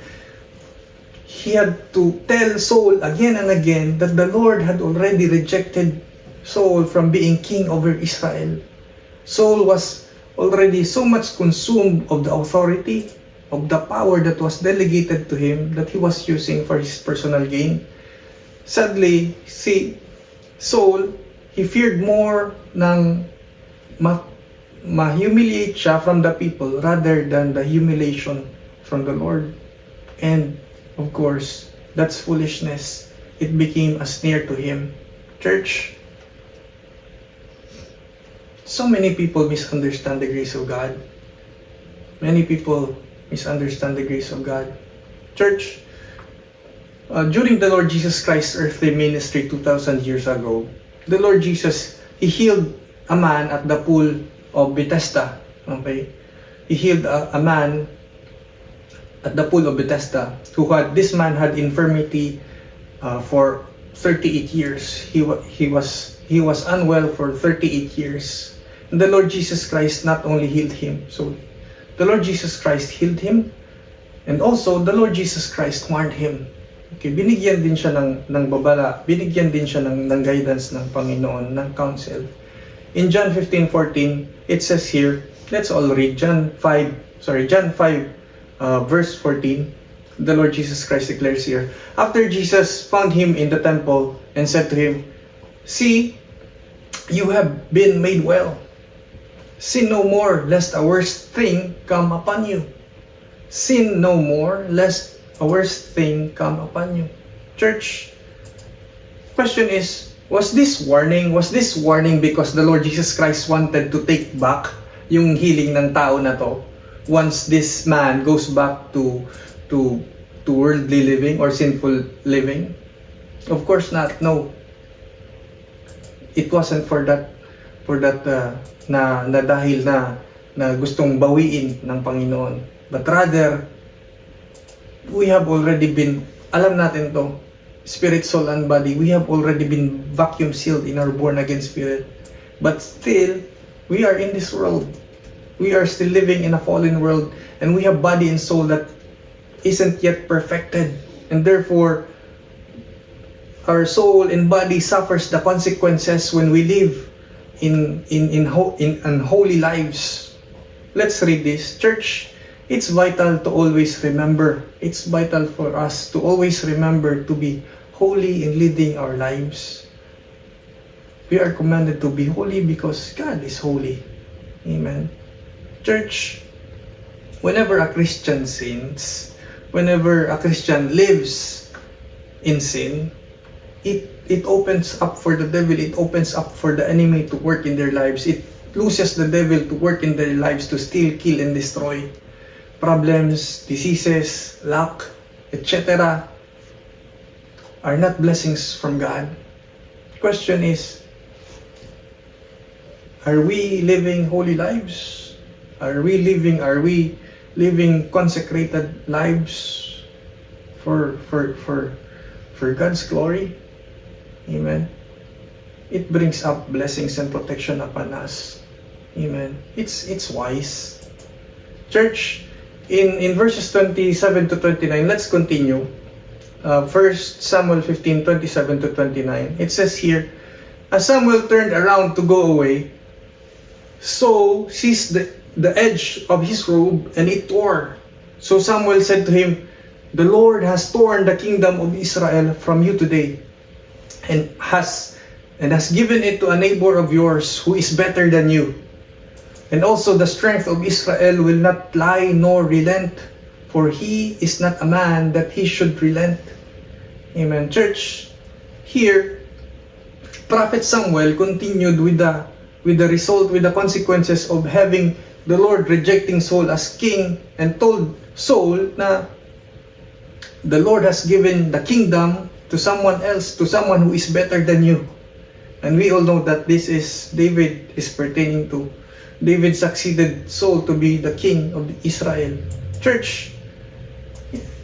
he had to tell Saul again and again that the Lord had already rejected Saul from being king over Israel. Saul was already so much consumed of the authority, of the power that was delegated to him, that he was using for his personal gain. Sadly, Saul, he feared more ng ma-humiliate siya from the people rather than the humiliation from the Lord. And of course, that's foolishness. It became a snare to him. Church, so many people misunderstand the grace of God. Many people misunderstand the grace of God. Church, during the Lord Jesus Christ's earthly ministry 2,000 years ago, the Lord Jesus, He healed a man at the pool of Bethesda. Okay? He healed a man at the pool of Bethesda this man had infirmity for 38 years. He was unwell for 38 years. And the Lord Jesus Christ not only healed him, so the Lord Jesus Christ healed him, and also the Lord Jesus Christ warned him. Okay, binigyan din siya ng babala, binigyan din siya ng guidance ng Panginoon, ng counsel. In John 15:14, it says here, let's all read John 5 verse 14. The Lord Jesus Christ declares here, after Jesus found him in the temple and said to him, "See, you have been made well. Sin no more, lest a worse thing come upon you." Sin no more, lest a worse thing come upon you. Church, question is, was this warning because the Lord Jesus Christ wanted to take back yung healing ng tao na to once this man goes back to worldly living or sinful living? Of course not. No. It wasn't for that na dahil na gustong bawiin ng Panginoon, but rather we have already been, alam natin to, spirit, soul, and body, we have already been vacuum sealed in our born again spirit, but still we are in this world, we are still living in a fallen world, and we have body and soul that isn't yet perfected, and therefore our soul and body suffers the consequences when we live in unholy lives. Let's read this. Church, it's vital to always remember. It's vital for us to always remember to be holy in leading our lives. We are commanded to be holy because God is holy. Amen. Church, whenever a Christian sins, whenever a Christian lives in sin, it opens up for the devil, it opens up for the enemy to work in their lives. It loses the devil to work in their lives to steal, kill, and destroy. Problems, diseases, lack, etc. are not blessings from God. Question is, are we living holy lives? Are we living consecrated lives for God's glory? Amen. It brings up blessings and protection upon us. Amen. It's wise. Church, in verses 27 to 29, let's continue. 1 Samuel 15, 27 to 29. It says here, as Samuel turned around to go away, Saul seized the edge of his robe and it tore. So Samuel said to him, "The Lord has torn the kingdom of Israel from you today, and has given it to a neighbor of yours who is better than you. And also the strength of Israel will not lie nor relent For he is not a man that he should relent. Amen. Church, here, Prophet Samuel continued with the consequences of having the Lord rejecting Saul as king, and told Saul na the Lord has given the kingdom to someone else, to someone who is better than you. And we all know that this is David is pertaining to. David succeeded Saul to be the king of Israel. Church,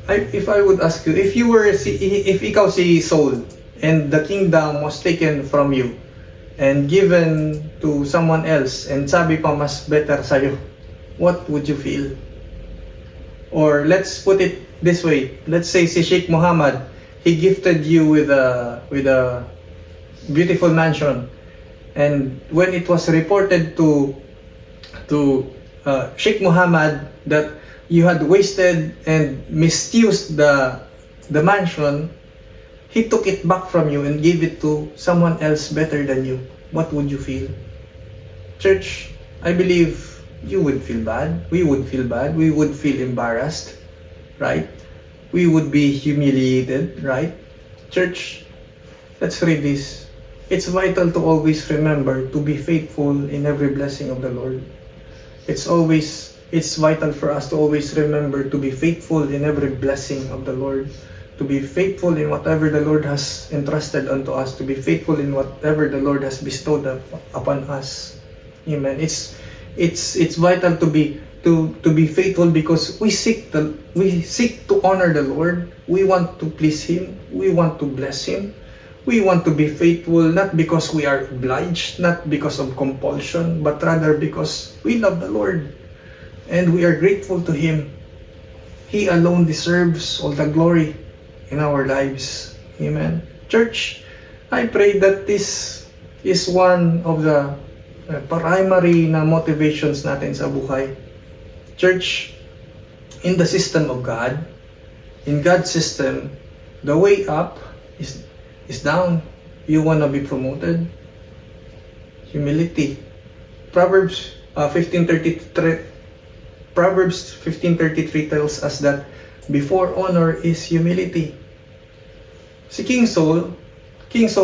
if I would ask you, if ikaw si Saul and the kingdom was taken from you and given to someone else and sabi pa mas better sa'yo, what would you feel? Or let's put it this way. Let's say si Sheikh Muhammad, he gifted you with a beautiful mansion, and when it was reported to Sheikh Muhammad that you had wasted and misused the mansion, he took it back from you and gave it to someone else better than you. What would you feel? Church, I believe you would feel bad. We would feel bad. We would feel embarrassed, right? We would be humiliated, right? Church, let's read this. It's vital to always remember to be faithful in every blessing of the Lord. It's vital for us to always remember to be faithful in every blessing of the Lord, to be faithful in whatever the Lord has entrusted unto us, to be faithful in whatever the Lord has bestowed upon us. Amen. It's vital to be faithful because we seek to honor the Lord. We want to please Him. We want to bless Him. We want to be faithful not because we are obliged, not because of compulsion, but rather because we love the Lord and we are grateful to Him. He alone deserves all the glory in our lives. Amen. Church, I pray that this is one of the primary na motivations natin sa buhay. Church, in the system of God, in God's system, the way up is down. You want to be promoted? Humility. Proverbs 15:33 tells us that before honor is humility. Si King Saul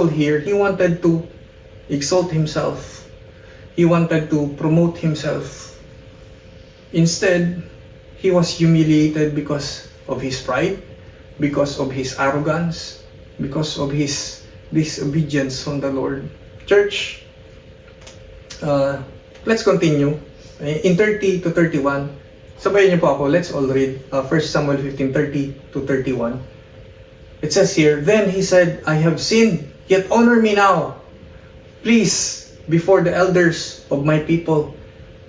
here, he wanted to exalt himself. He wanted to promote himself. Instead, he was humiliated because of his pride, because of his arrogance, because of his disobedience from the Lord. Church, let's continue. In 30 to 31, sabayan niyo po ako, let's all read 1 Samuel 15:30 to 31. It says here, "Then he said, I have sinned, yet honor me now, please, before the elders of my people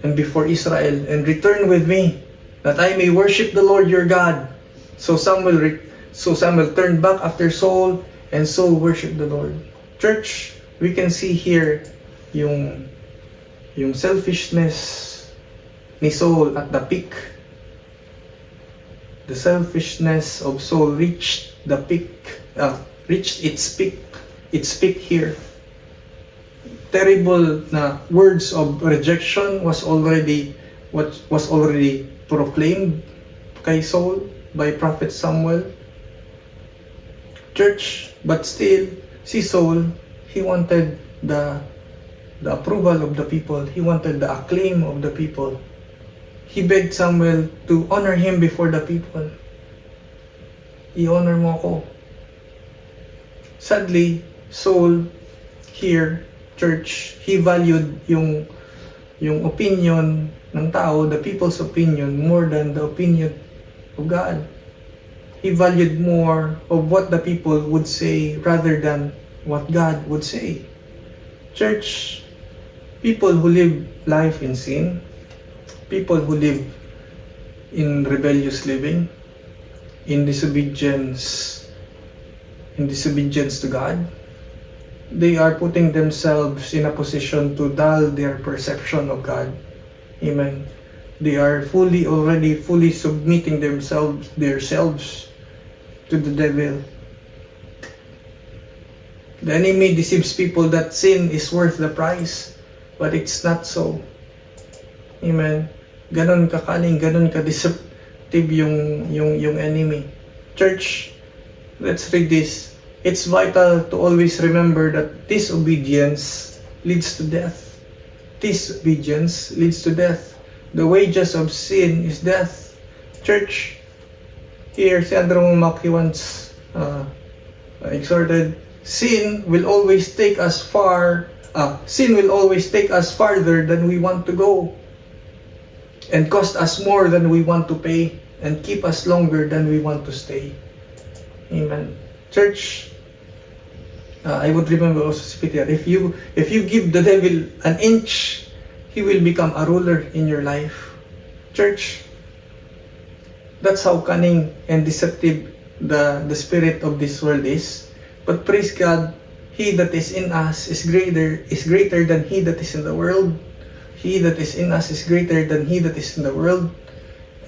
and before Israel, and return with me, that I may worship the Lord your God." So Samuel turned back after Saul, and Saul worshiped the Lord. Church, we can see here yung selfishness ni Saul at the peak. The selfishness of Saul reached its peak here. Terrible na words of rejection was already proclaimed kay Saul by Prophet Samuel. Church, but still, si Saul, he wanted the approval of the people. He wanted the acclaim of the people. He begged Samuel to honor him before the people. I-honor mo ako. Sadly, Saul here, church, he valued yung opinion ng tao, the people's opinion, more than the opinion of God. He valued more of what the people would say rather than what God would say. Church, people who live life in sin, people who live in rebellious living, in disobedience to God, they are putting themselves in a position to dull their perception of God. Amen. They are already fully submitting themselves to the devil. The enemy deceives people that sin is worth the price, but it's not so. Amen. Ganon kakaling, ganon destructive yung enemy. Church, let's read this. It's vital to always remember that disobedience leads to death. Disobedience leads to death. The wages of sin is death. Church, here si Andrew Maki once exhorted, sin will always take us farther than we want to go, and cost us more than we want to pay, and keep us longer than we want to stay. Amen. Church, I would remember also si Peter, if you give the devil an inch, he will become a ruler in your life. Church, that's how cunning and deceptive the spirit of this world is. But praise God, he that is in us is greater than he that is in the world. He that is in us is greater than he that is in the world.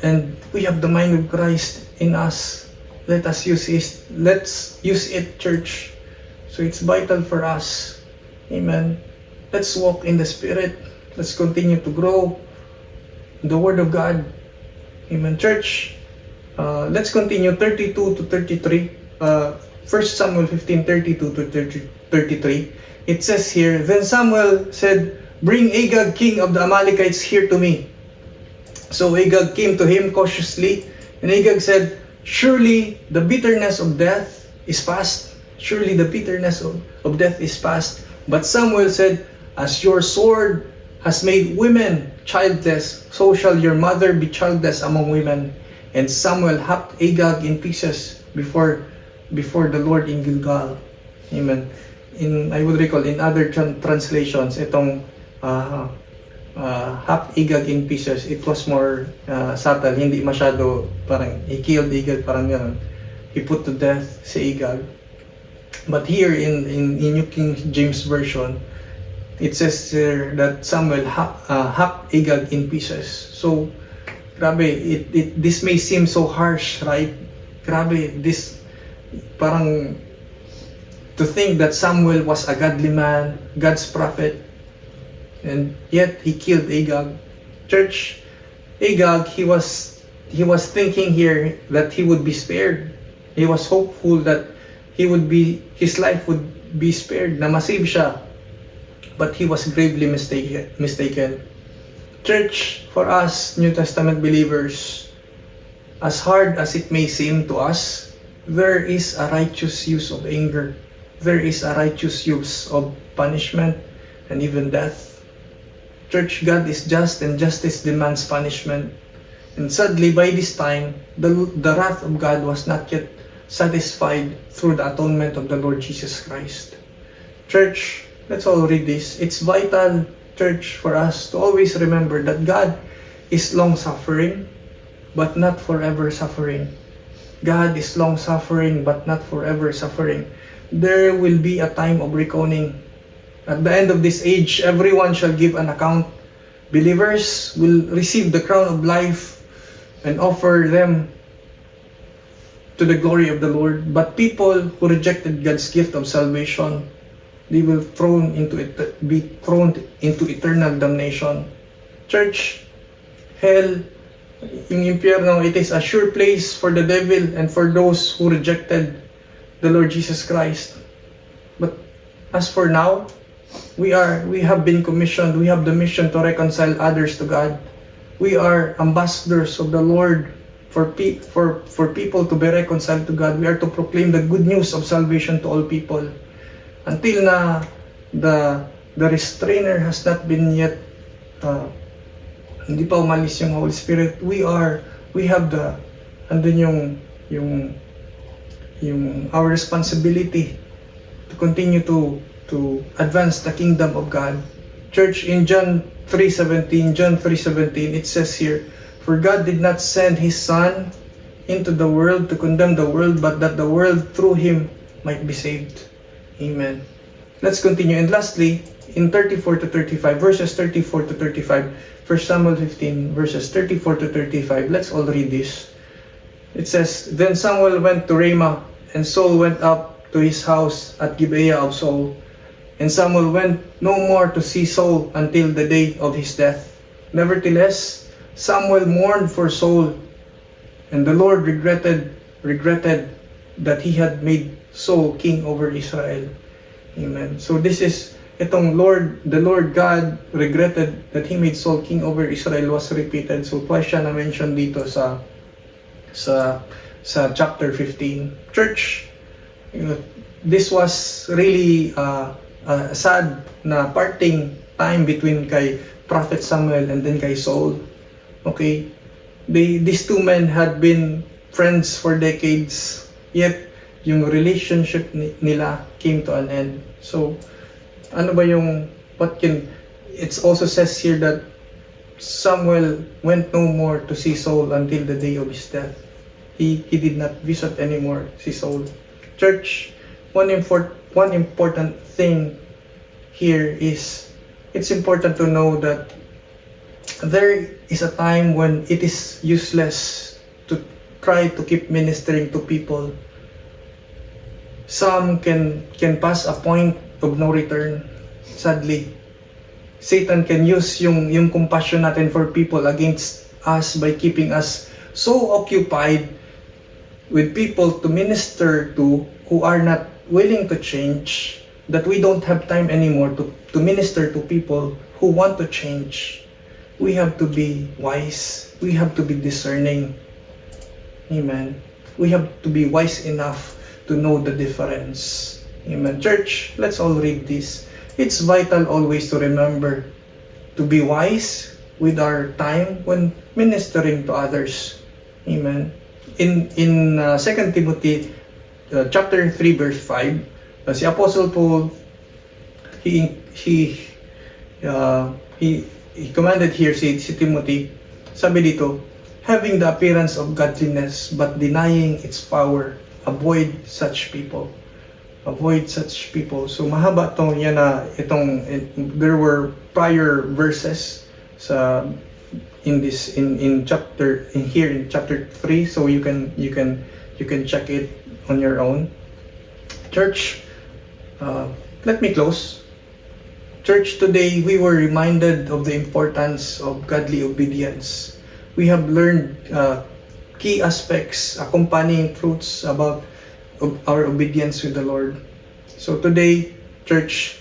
And we have the mind of Christ in us. Let's use it, church. So it's vital for us. Amen. Let's walk in the Spirit. Let's continue to grow in the Word of God. Amen. Church, let's continue 32 to 33. 1 Samuel 15, 32 to 33. It says here, Then Samuel said, Bring Agag, king of the Amalekites, here to me. So Agag came to him cautiously, and Agag said, Surely the bitterness of death is past. Surely the bitterness of death is past. But Samuel said, As your sword has made women childless, so shall your mother be childless among women. And Samuel hacked Agag in pieces before the Lord in Gilgal. Amen. I would recall in other translations, itong hacked Agag in pieces, it was more subtle, hindi masyado parang he killed Agag, parang gano'n. He put to death si Agag. But here in New King James Version, it says there that Samuel hacked Agag in pieces. So, grabe, this may seem so harsh, right? Grabe, this parang to think that Samuel was a godly man, God's prophet, and yet he killed Agag. Church, Agag, he was thinking here that he would be spared. He was hopeful that his life would be spared, na masave siya. But he was gravely mistaken. Church, for us New Testament believers, as hard as it may seem to us, there is a righteous use of anger. There is a righteous use of punishment and even death. Church, God is just, and justice demands punishment. And sadly, by this time, the wrath of God was not yet satisfied through the atonement of the Lord Jesus Christ. Church, let's all read this. It's vital, church, for us to always remember that God is long-suffering, but not forever suffering. God is long-suffering, but not forever suffering. There will be a time of reckoning. At the end of this age, everyone shall give an account. Believers will receive the crown of life and offer them to the glory of the Lord. But people who rejected God's gift of salvation, they will be thrown into eternal damnation. Church, hell, yung impyerno, it is a sure place for the devil and for those who rejected the Lord Jesus Christ. But as for now, we have been commissioned, we have the mission to reconcile others to God. We are ambassadors of the Lord for people to be reconciled to God. We are to proclaim the good news of salvation to all people. Until na the restrainer has not been yet, hindi pa umalis yung Holy Spirit, we have andun yung our responsibility to continue to advance the kingdom of God. Church, in John 3:17, it says here, For God did not send His Son into the world to condemn the world, but that the world through Him might be saved. Amen. Let's continue. And lastly, in 34 to 35, verses 34 to 35, 1 Samuel 15, verses 34 to 35, let's all read this. It says, Then Samuel went to Ramah, and Saul went up to his house at Gibeah of Saul. And Samuel went no more to see Saul until the day of his death. Nevertheless, Samuel mourned for Saul And the Lord regretted that He had made Saul king over Israel. Amen. So this is, the Lord God regretted that He made Saul king over Israel was repeated. So twice siya na-mention dito sa chapter 15. Church, this was really a sad na parting time between kay Prophet Samuel and then kay Saul. Okay? These two men had been friends for decades, yet yung relationship nila came to an end. So, it also says here that Samuel went no more to see Saul until the day of his death. He did not visit anymore si Saul. Church, one important thing here is, it's important to know that there is a time when it is useless to try to keep ministering to people. Some can pass a point of no return. Sadly, Satan can use yung compassion natin for people against us by keeping us so occupied with people to minister to who are not willing to change, that we don't have time anymore to minister to people who want to change. We have to be wise. We have to be discerning. Amen. We have to be wise enough to know the difference. Amen. Church, let's all read this. It's vital always to remember to be wise with our time when ministering to others. Amen. In 2 Timothy chapter 3 verse 5, si Apostle Paul, he commanded here si Timothy, sabi dito, having the appearance of godliness but denying its power, avoid such people. Avoid such people. So mahaba there were prior verses in chapter 3, so you can check it on your own. Church, let me close. Church, today we were reminded of the importance of godly obedience. We have learned key aspects, accompanying truths about our obedience with the Lord. So today, church,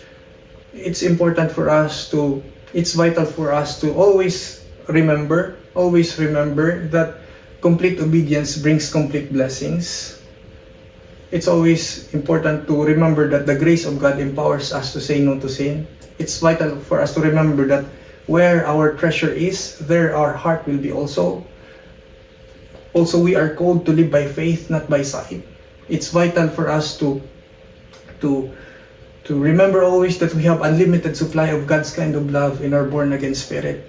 it's vital for us to always remember that complete obedience brings complete blessings. It's always important to remember that the grace of God empowers us to say no to sin. It's vital for us to remember that where our treasure is, there our heart will be also. Also, we are called to live by faith, not by sight. It's vital for us to remember always that we have unlimited supply of God's kind of love in our born-again spirit.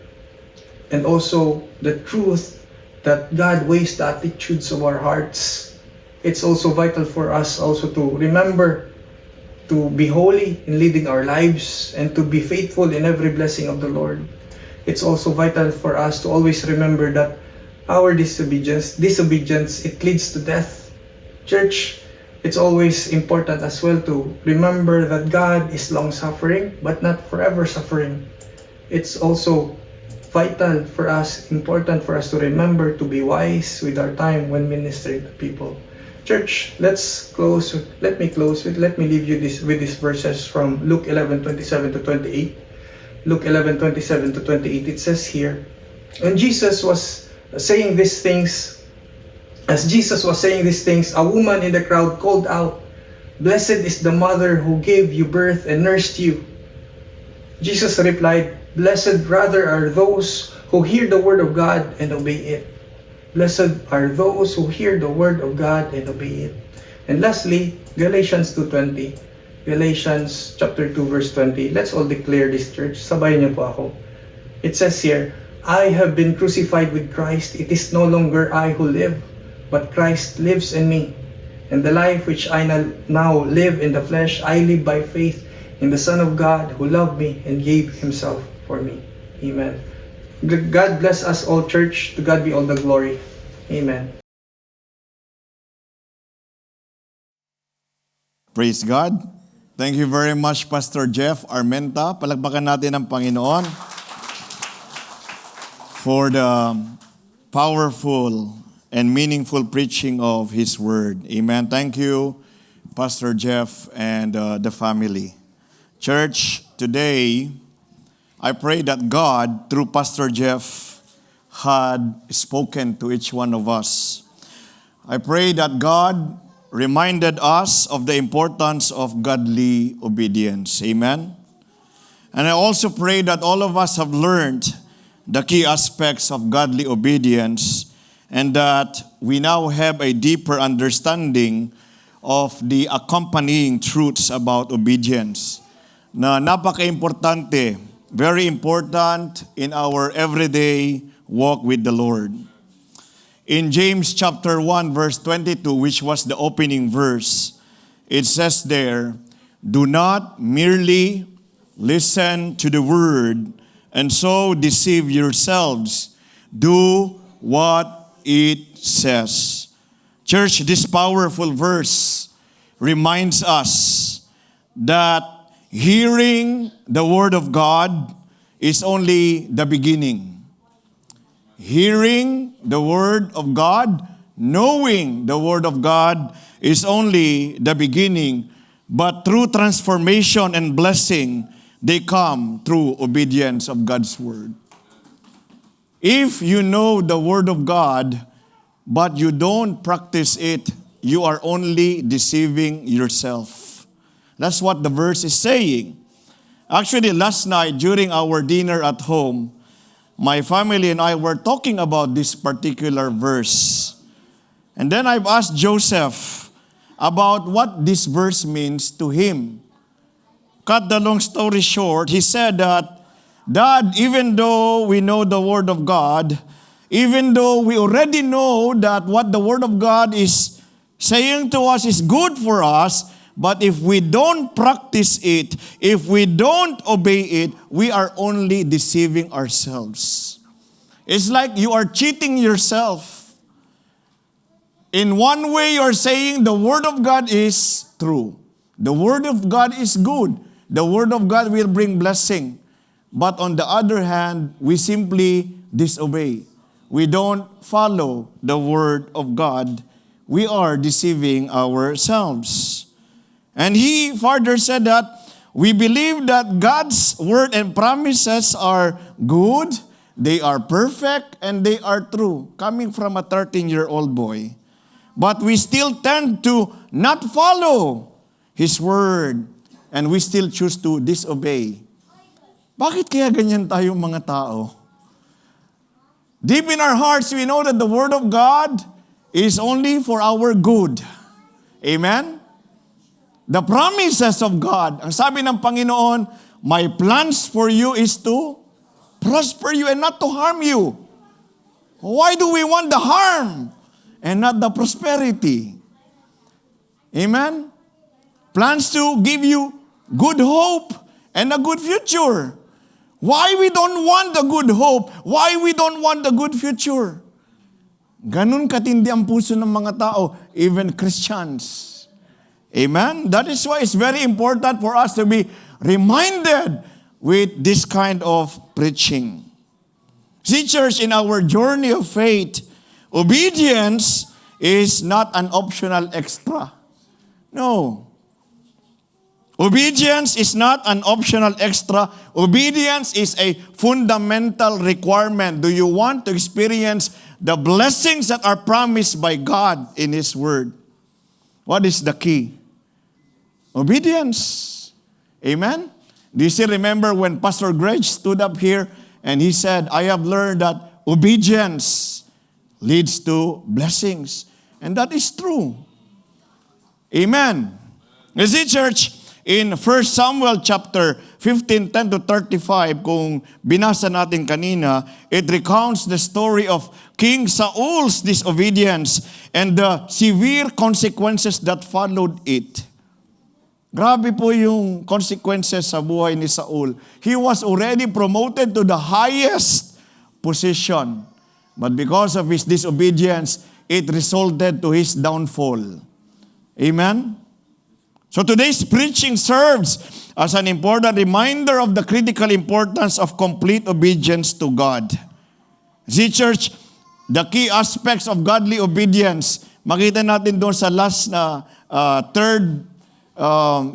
And also, the truth that God weighs the attitudes of our hearts. It's also vital for us also to remember to be holy in leading our lives and to be faithful in every blessing of the Lord. It's also vital for us to always remember that our disobedience, it leads to death. Church, it's always important as well to remember that God is long-suffering, but not forever suffering. It's also important for us to remember to be wise with our time when ministering to people. Church, let me leave you with these verses from Luke 11:27 to 28. Luke 11:27 to 28, it says here, when Jesus was saying these things, a woman in the crowd called out, "Blessed is the mother who gave you birth and nursed you." Jesus replied, "Blessed rather are those who hear the word of God and obey it." Blessed are those who hear the word of God and obey it. And lastly, Galatians 2:20. Galatians chapter 2 verse 20. Let's all declare this, church. Sabayan niyo po ako. It says here, I have been crucified with Christ. It is no longer I who live, but Christ lives in me. And the life which I now live in the flesh, I live by faith in the Son of God who loved me and gave himself for me. Amen. God bless us all, church. To God be all the glory. Amen. Praise God. Thank you very much, Pastor Jeff Armenta. Palakpakan natin ang Panginoon for the powerful and meaningful preaching of His Word. Amen. Thank you, Pastor Jeff and the family. Church, today, I pray that God, through Pastor Jeff, had spoken to each one of us. I pray that God reminded us of the importance of godly obedience. Amen. And I also pray that all of us have learned the key aspects of godly obedience and that we now have a deeper understanding of the accompanying truths about obedience na napaka-importante, very important in our everyday walk with the Lord. In James chapter 1 verse 22, which was the opening verse, it says there, "Do not merely listen to the word and so deceive yourselves. Do what it says." Church, this powerful verse reminds us that hearing the Word of God is only the beginning. Hearing the Word of God, knowing the Word of God is only the beginning, but through transformation and blessing, they come through obedience of God's Word. If you know the Word of God, but you don't practice it, you are only deceiving yourself. That's what the verse is saying. Actually, last night during our dinner at home, my family and I were talking about this particular verse. And then I've asked Joseph about what this verse means to him. Cut the long story short, he said that, "Dad, even though we know the Word of God, even though we already know that what the Word of God is saying to us is good for us, but if we don't practice it, if we don't obey it, we are only deceiving ourselves." It's like you are cheating yourself. In one way, you're saying the Word of God is true. The Word of God is good. The Word of God will bring blessing. But on the other hand, we simply disobey. We don't follow the Word of God. We are deceiving ourselves. And he further said that we believe that God's Word and promises are good, they are perfect, and they are true. Coming from a 13-year-old boy. But we still tend to not follow His Word. And we still choose to disobey. Bakit kaya ganyan tayo mga tao? Deep in our hearts, we know that the Word of God is only for our good. Amen? The promises of God. Ang sabi ng Panginoon, "My plans for you is to prosper you and not to harm you." Why do we want the harm and not the prosperity? Amen? Plans to give you good hope and a good future. Why we don't want the good hope? Why we don't want the good future? Ganun katindi ang puso ng mga tao, even Christians. Amen? That is why it's very important for us to be reminded with this kind of preaching. See, church, in our journey of faith, obedience is not an optional extra. No. Obedience is not an optional extra. Obedience is a fundamental requirement. Do you want to experience the blessings that are promised by God in His Word? What is the key? Obedience. Amen? Do you still remember when Pastor Greg stood up here and he said, "I have learned that obedience leads to blessings." And that is true. Amen. You see, church, in 1 Samuel chapter 15, 10 to 35, kung binasa natin kanina, it recounts the story of King Saul's disobedience and the severe consequences that followed it. Grabe po yung consequences sa buhay ni Saul. He was already promoted to the highest position. But because of his disobedience, it resulted to his downfall. Amen? So today's preaching serves as an important reminder of the critical importance of complete obedience to God. See, church, the key aspects of godly obedience. Makita natin doon sa last na third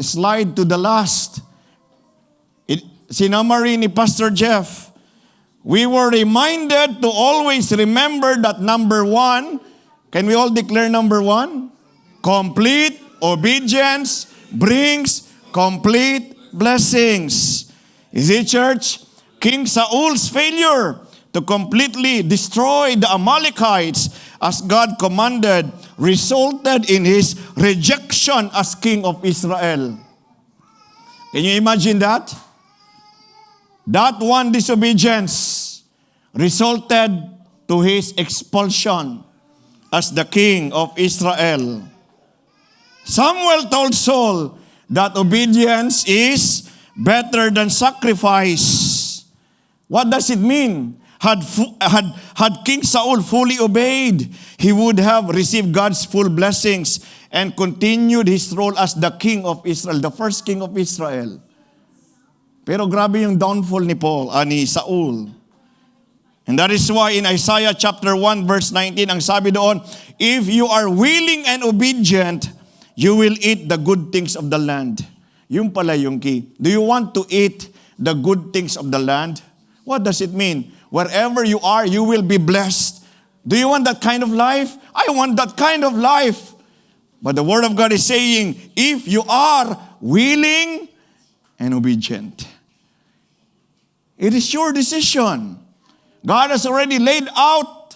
slide to the last. Sinamari ni Pastor Jeff. We were reminded to always remember that number one, can we all declare number one? Complete obedience brings complete blessings. Is it, church? King Saul's failure to completely destroy the Amalekites as God commanded resulted in his rejection as king of Israel. Can you imagine that? That one disobedience resulted to his expulsion as the king of Israel. Samuel told Saul that obedience is better than sacrifice. What does it mean? Had King Saul fully obeyed, he would have received God's full blessings and continued his role as the king of Israel, the first king of Israel. Pero grabe yung downfall ni Saul. And that is why in Isaiah chapter 1 verse 19, ang sabi doon, if you are willing and obedient, you will eat the good things of the land. Yung pala yung key. Do you want to eat the good things of the land? What does it mean? Wherever you are, you will be blessed. Do you want that kind of life? I want that kind of life. But the Word of God is saying, if you are willing and obedient, it is your decision. God has already laid out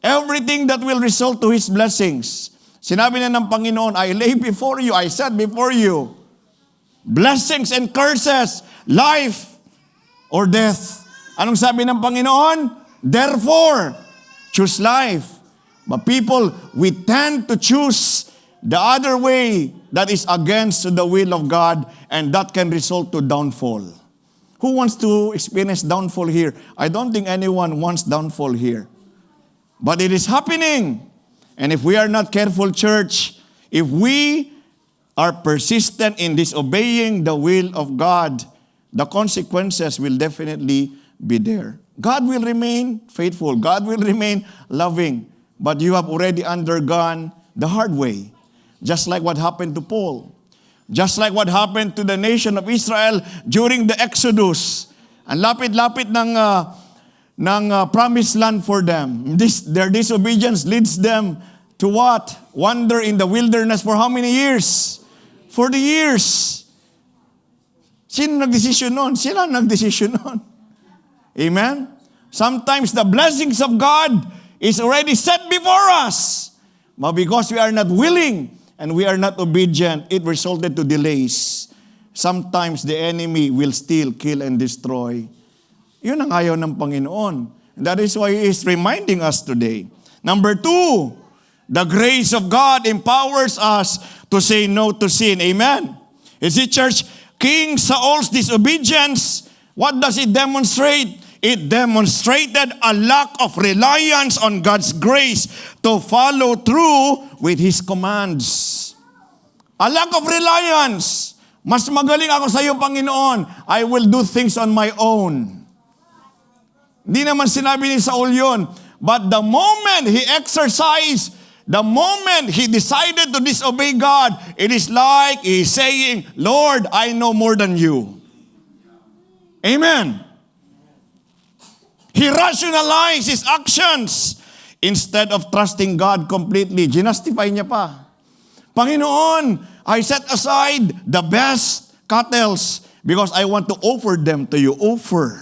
everything that will result to His blessings. Sinabi na ng Panginoon, I lay before you, I set before you, blessings and curses, life or death. Anong sabi ng Panginoon? Therefore, choose life. But people, we tend to choose the other way that is against the will of God, and that can result to downfall. Who wants to experience downfall here? I don't think anyone wants downfall here. But it is happening. And if we are not careful, church, if we are persistent in disobeying the will of God, the consequences will definitely be there. God will remain faithful. God will remain loving. But you have already undergone the hard way. Just like what happened to Paul. Just like what happened to the nation of Israel during the Exodus. Ang lapit-lapit ng promised land for them. Their disobedience leads them to what? Wander in the wilderness for how many years? 40 years. Sino nagdesisyon nun? Sila nagdesisyon nun. Amen? Sometimes the blessings of God is already set before us. But because we are not willing and we are not obedient, it resulted to delays. Sometimes the enemy will steal, kill, and destroy. Yun ang ayaw ng Panginoon. And that is why He is reminding us today. Number 2, the grace of God empowers us to say no to sin. Amen? You see, church, King Saul's disobedience, what does it demonstrate? It demonstrated a lack of reliance on God's grace to follow through with His commands. A lack of reliance. Mas magaling ako sa iyo, Panginoon. I will do things on my own. Hindi naman sinabi ni Saul yun. But the moment he exercised, the moment he decided to disobey God, it is like he's saying, Lord, I know more than you. Amen. He rationalized his actions instead of trusting God completely. Ginustify niya pa. Panginoon, I set aside the best cattle because I want to offer them to you. Offer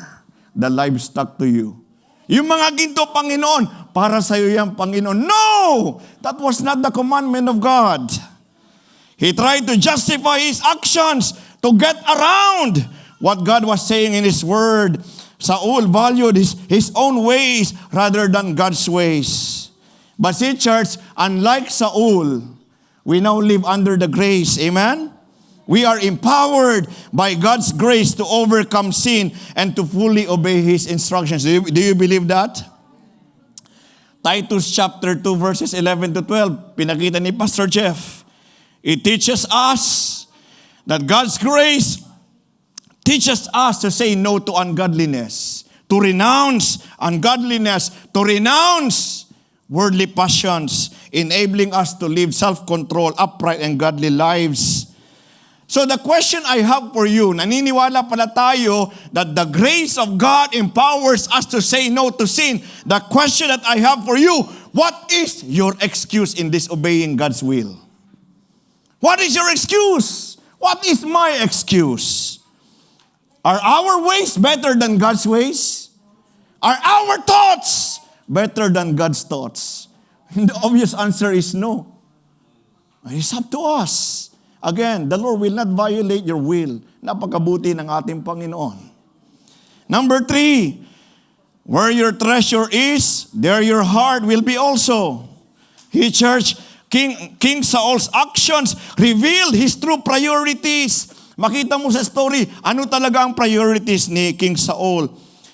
the livestock to you. Yung mga ginto, Panginoon, para sa iyo yan, Panginoon. No! That was not the commandment of God. He tried to justify his actions to get around what God was saying in His Word. Saul valued his own ways rather than God's ways. But see, church, unlike Saul, we now live under the grace. Amen? We are empowered by God's grace to overcome sin and to fully obey His instructions. Do you believe that? Titus chapter 2 verses 11 to 12, pinakita ni Pastor Jeff. It teaches us that God's grace teaches us to say no to ungodliness, to renounce ungodliness, to renounce worldly passions, enabling us to live self-control, upright, and godly lives. So the question I have for you, naniniwala pala tayo that the grace of God empowers us to say no to sin. The question that I have for you, what is your excuse in disobeying God's will? What is your excuse? What is my excuse? Are our ways better than God's ways? Are our thoughts better than God's thoughts? And the obvious answer is no. It's up to us. Again, the Lord will not violate your will. Napakabuti ng ating Panginoon. Number 3, where your treasure is, there your heart will be also. He, church, King Saul's actions revealed his true priorities. Makita mo sa story, ano talaga ang priorities ni King Saul?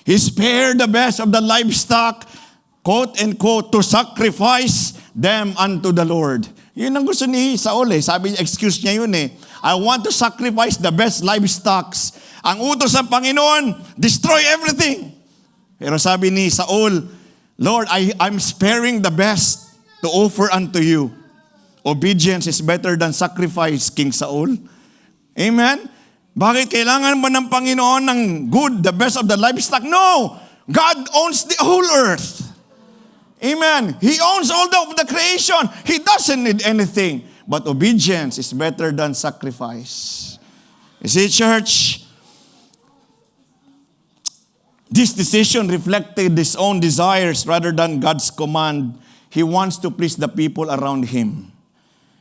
He spared the best of the livestock, quote and quote, to sacrifice them unto the Lord. Yun ang gusto ni Saul eh. Sabi niya, excuse niya yun eh. I want to sacrifice the best livestock. Ang utos ng Panginoon, destroy everything. Pero sabi ni Saul, Lord, I'm sparing the best to offer unto you. Obedience is better than sacrifice, King Saul. Amen? Bakit kailangan ba ng Panginoon ng good, the best of the livestock? No! God owns the whole earth. Amen. He owns all of the creation. He doesn't need anything. But obedience is better than sacrifice. You see, church, this decision reflected his own desires rather than God's command. He wants to please the people around him.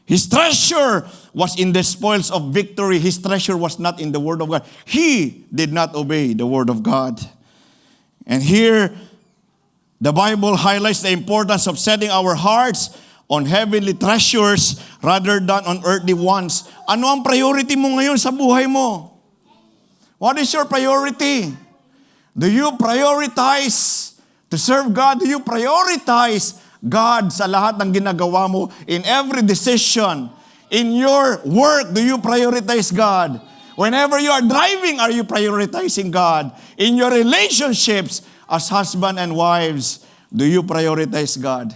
His treasure was in the spoils of victory. His treasure was not in the Word of God. He did not obey the Word of God. And here, the Bible highlights the importance of setting our hearts on heavenly treasures rather than on earthly ones. Ano ang priority mo ngayon sa buhay mo? What is your priority? Do you prioritize to serve God? Do you prioritize God sa lahat ng ginagawa mo? In every decision, in your work, do you prioritize God? Whenever you are driving, are you prioritizing God? In your relationships, as husband and wives, do you prioritize God?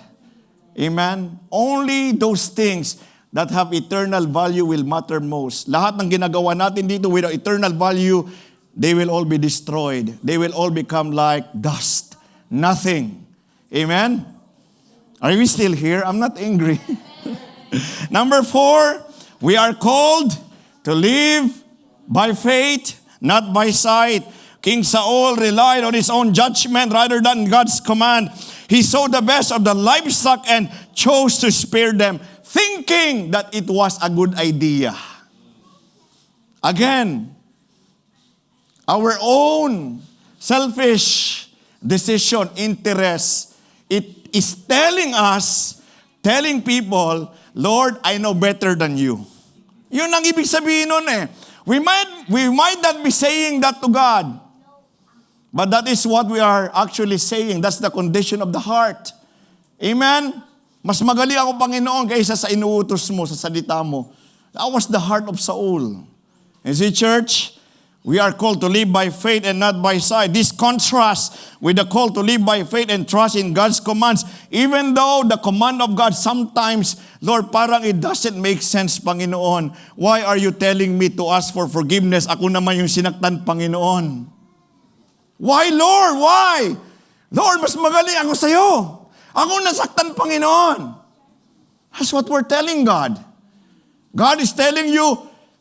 Amen? Only those things that have eternal value will matter most. Lahat ng ginagawa natin dito without eternal value, they will all be destroyed. They will all become like dust. Nothing. Amen? Are we still here? I'm not angry. Number 4, we are called to live by faith, not by sight. King Saul relied on his own judgment rather than God's command. He saw the best of the livestock and chose to spare them, thinking that it was a good idea. Again, our own selfish decision, interest, it is telling people, Lord, I know better than you. Yun ang ibig sabihin nun eh. We might not be saying that to God. But that is what we are actually saying. That's the condition of the heart. Amen? Mas magaling ako, Panginoon, kaysa sa inuutos mo, sa salita mo. That was the heart of Saul. You see, church, we are called to live by faith and not by sight. This contrasts with the call to live by faith and trust in God's commands. Even though the command of God sometimes, Lord, parang it doesn't make sense, Panginoon. Why are you telling me to ask for forgiveness? Ako naman yung sinaktan, Panginoon. Why, Lord? Why? Lord, mas magaling ako sa'yo. Ako nasaktan, Panginoon. That's what we're telling God. God is telling you,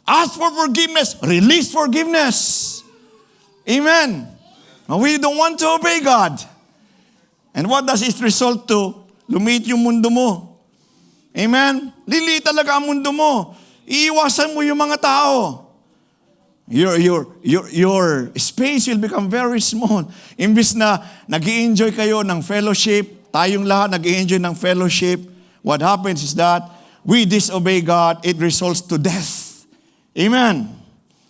ask for forgiveness, release forgiveness. Amen. We don't want to obey God. And what does it result to? Lumiit yung mundo mo. Amen. Liliit talaga ang mundo mo. Iiwasan mo yung mga tao. Your space will become very small. Imbis na nag-i-enjoy kayo ng fellowship, tayong lahat nag-i-enjoy ng fellowship, what happens is that we disobey God, it results to death. Amen.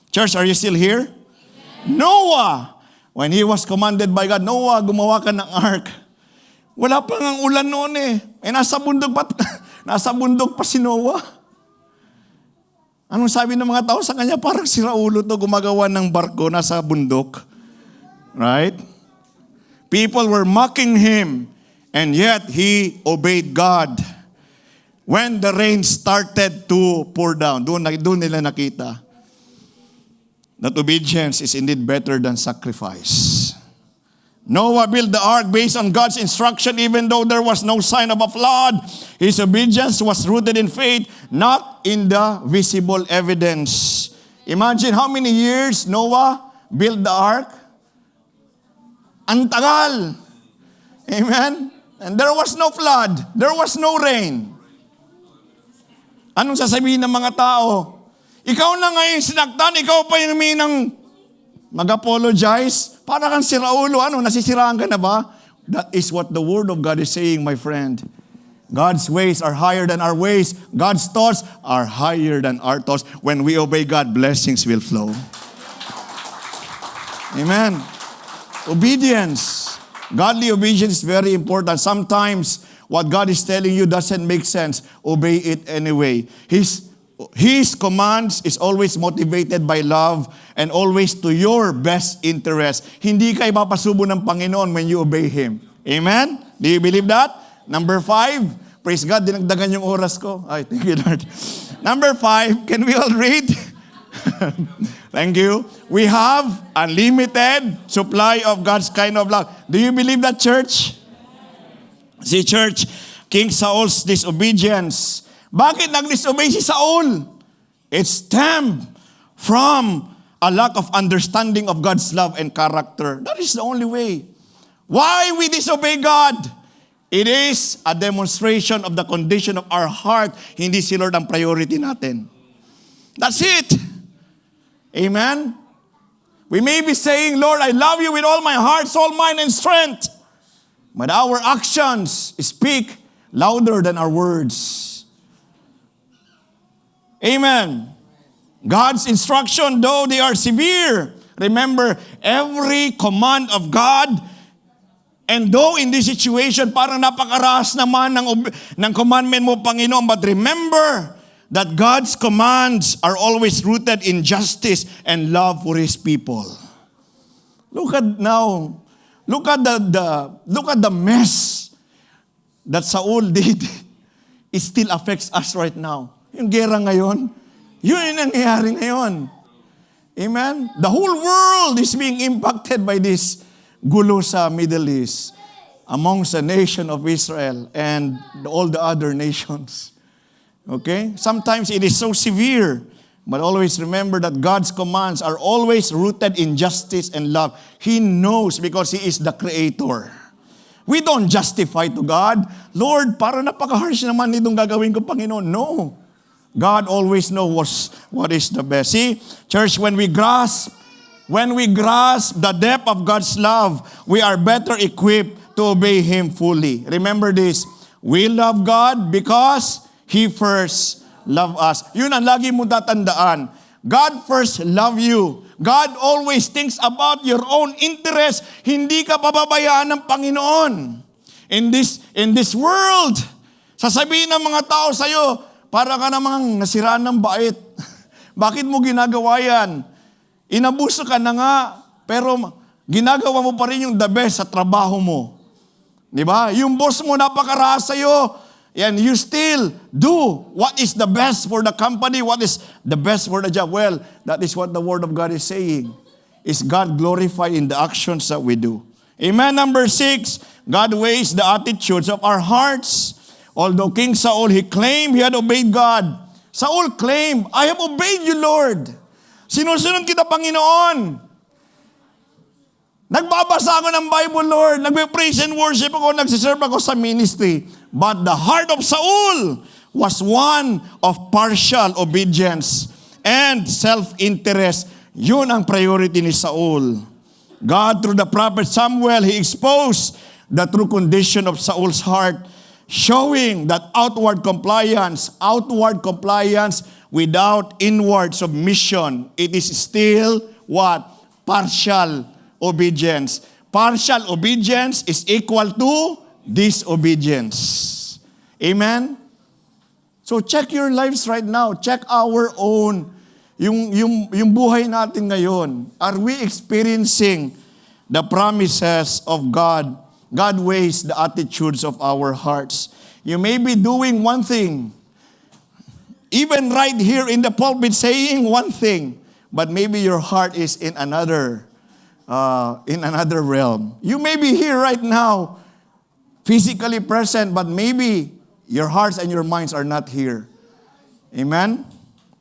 Church, are you still here? Amen. Noah, when he was commanded by God, Noah, gumawa ka ng ark. Wala pa ngang ulan noon eh. Nasa bundok pa si Noah. Anong sabi ng mga tao sa kanya? Parang si Raulo to gumagawa ng barko nasa bundok. Right? People were mocking him, and yet he obeyed God. When the rain started to pour down, doon nila nakita that obedience is indeed better than sacrifice. Noah built the ark based on God's instruction even though there was no sign of a flood. His obedience was rooted in faith, not in the visible evidence. Imagine how many years Noah built the ark? Ang tagal. Amen? And there was no flood. There was no rain. Anong sasabihin ng mga tao? Ikaw na ngayon sinaktan, ikaw pa yung humingi mag-apologize. Para kang siraulo. Ano, nasisiraan ka na ba? That is what the Word of God is saying, my friend. God's ways are higher than our ways. God's thoughts are higher than our thoughts. When we obey God, blessings will flow. Amen. Obedience. Godly obedience is very important. Sometimes, what God is telling you doesn't make sense. Obey it anyway. His commands is always motivated by love and always to your best interest. Hindi ka ipapasubo ng Panginoon when you obey Him. Amen? Do you believe that? Number 5. Praise God, dinagdagan yung oras ko. Ay, thank you, Lord. Number 5, can we all read? Thank you. We have unlimited supply of God's kind of love. Do you believe that, church? See, church, King Saul's disobedience. Bakit nag-disobey si Saul? It stemmed from a lack of understanding of God's love and character. That is the only way. Why we disobey God? It is a demonstration of the condition of our heart. Hindi si Lord ang priority natin. That's it. Amen? We may be saying, Lord, I love you with all my heart, soul, mind, and strength. But our actions speak louder than our words. Amen. God's instruction, though they are severe, remember, every command of God, and though in this situation, parang napakaras naman ng commandment mo, Panginoon, but remember that God's commands are always rooted in justice and love for His people. Look at the mess that Saul did. It still affects us right now. Yung gera ngayon, yun yung nangyayari ngayon. Amen? The whole world is being impacted by this gulo sa Middle East amongst the nation of Israel and all the other nations. Okay? Sometimes it is so severe, but always remember that God's commands are always rooted in justice and love. He knows because He is the Creator. We don't justify to God, Lord, para napaka-harsh naman itong gagawin ko, Panginoon. No. God always knows what is the best. See, church, when we grasp the depth of God's love, we are better equipped to obey Him fully. Remember this, we love God because He first loved us. Yun ang lagi mo tatandaan. God first love you. God always thinks about your own interest. Hindi ka pababayaan ng Panginoon. In this world, sasabihin ng mga tao sa'yo, para ka namang nasiraan ng bait. Bakit mo ginagawa yan? Inabuso ka na nga, pero ginagawa mo pa rin yung the best sa trabaho mo. Di ba? Yung boss mo napakaraas sa'yo, and you still do what is the best for the company, what is the best for the job. Well, that is what the Word of God is saying. Is God glorified in the actions that we do. Amen. Number 6, God weighs the attitudes of our hearts. Although King Saul, he claimed he had obeyed God. Saul claimed, I have obeyed you, Lord. Sinusunod kita, Panginoon. Nagbabasa ako ng Bible, Lord. Nagbe-praise and worship ako. Nagsiserve ako sa ministry. But the heart of Saul was one of partial obedience and self-interest. Yun ang priority ni Saul. God, through the prophet Samuel, He exposed the true condition of Saul's heart, showing that outward compliance without inward submission, it is still what? Partial obedience. Partial obedience is equal to disobedience. Amen? So check your lives right now. Check our own, yung buhay natin ngayon. Are we experiencing the promises of God. God weighs the attitudes of our hearts. You may be doing one thing, even right here in the pulpit saying one thing, but maybe your heart is in another realm. You may be here right now, physically present, but maybe your hearts and your minds are not here. Amen?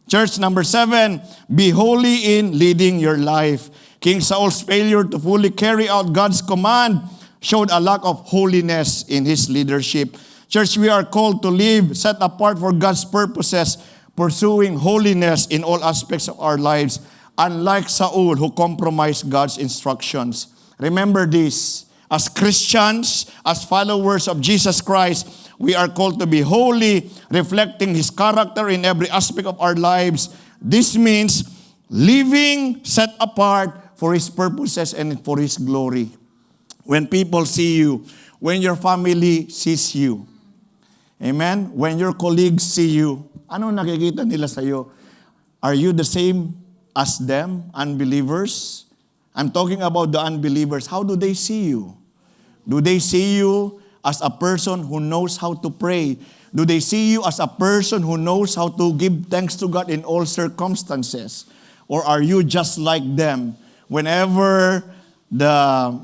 Church, number 7, be holy in leading your life. King Saul's failure to fully carry out God's command showed a lack of holiness in his leadership. Church, we are called to live set apart for God's purposes, pursuing holiness in all aspects of our lives, unlike Saul who compromised God's instructions. Remember this, as Christians, as followers of Jesus Christ, we are called to be holy, reflecting His character in every aspect of our lives. This means living set apart for His purposes and for His glory. When people see you, when your family sees you, amen? When your colleagues see you, ano nakikita nila sa'yo? Are you the same as them, unbelievers? I'm talking about the unbelievers. How do they see you? Do they see you as a person who knows how to pray? Do they see you as a person who knows how to give thanks to God in all circumstances? Or are you just like them? Whenever the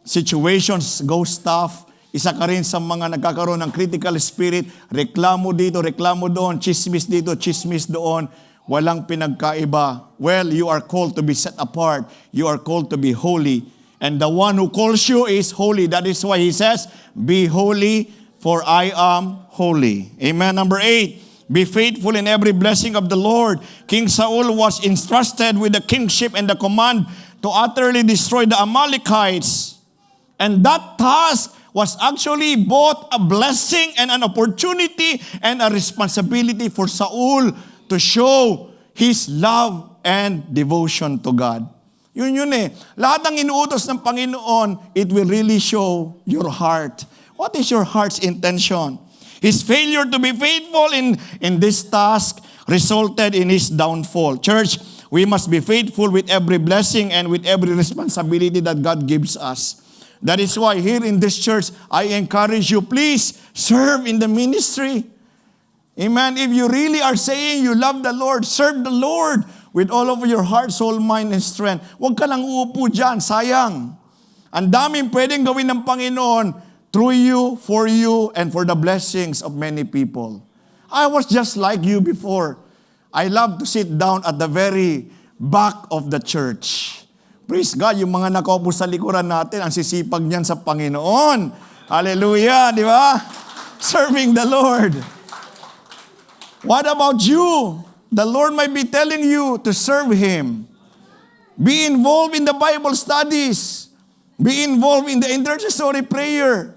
situations go tough, isa ka rin sa mga nagkakaroon ng critical spirit, reklamo dito, reklamo doon, chismis dito, chismis doon, walang pinagkaiba. Well, you are called to be set apart. You are called to be holy. And the one who calls you is holy. That is why He says, be holy, for I am holy. Amen. Number 8, be faithful in every blessing of the Lord. King Saul was entrusted with the kingship and the command to utterly destroy the Amalekites. And that task was actually both a blessing and an opportunity and a responsibility for Saul to show his love and devotion to God. Yun eh. Lahat ng inuutos ng Panginoon, it will really show your heart. What is your heart's intention? His failure to be faithful in this task resulted in his downfall. Church, we must be faithful with every blessing and with every responsibility that God gives us. That is why here in this church, I encourage you, please serve in the ministry. Amen. If you really are saying you love the Lord, serve the Lord with all of your heart, soul, mind, and strength. Huwag ka lang uupo dyan, sayang. Ang daming pwedeng gawin ng Panginoon through you, and for the blessings of many people. I was just like you before. I love to sit down at the very back of the church. Praise God, yung mga nakaupo sa likuran natin, ang sisipag niyan sa Panginoon. Hallelujah, di ba? Serving the Lord. What about you? The Lord might be telling you to serve Him. Be involved in the Bible studies. Be involved in the intercessory prayer.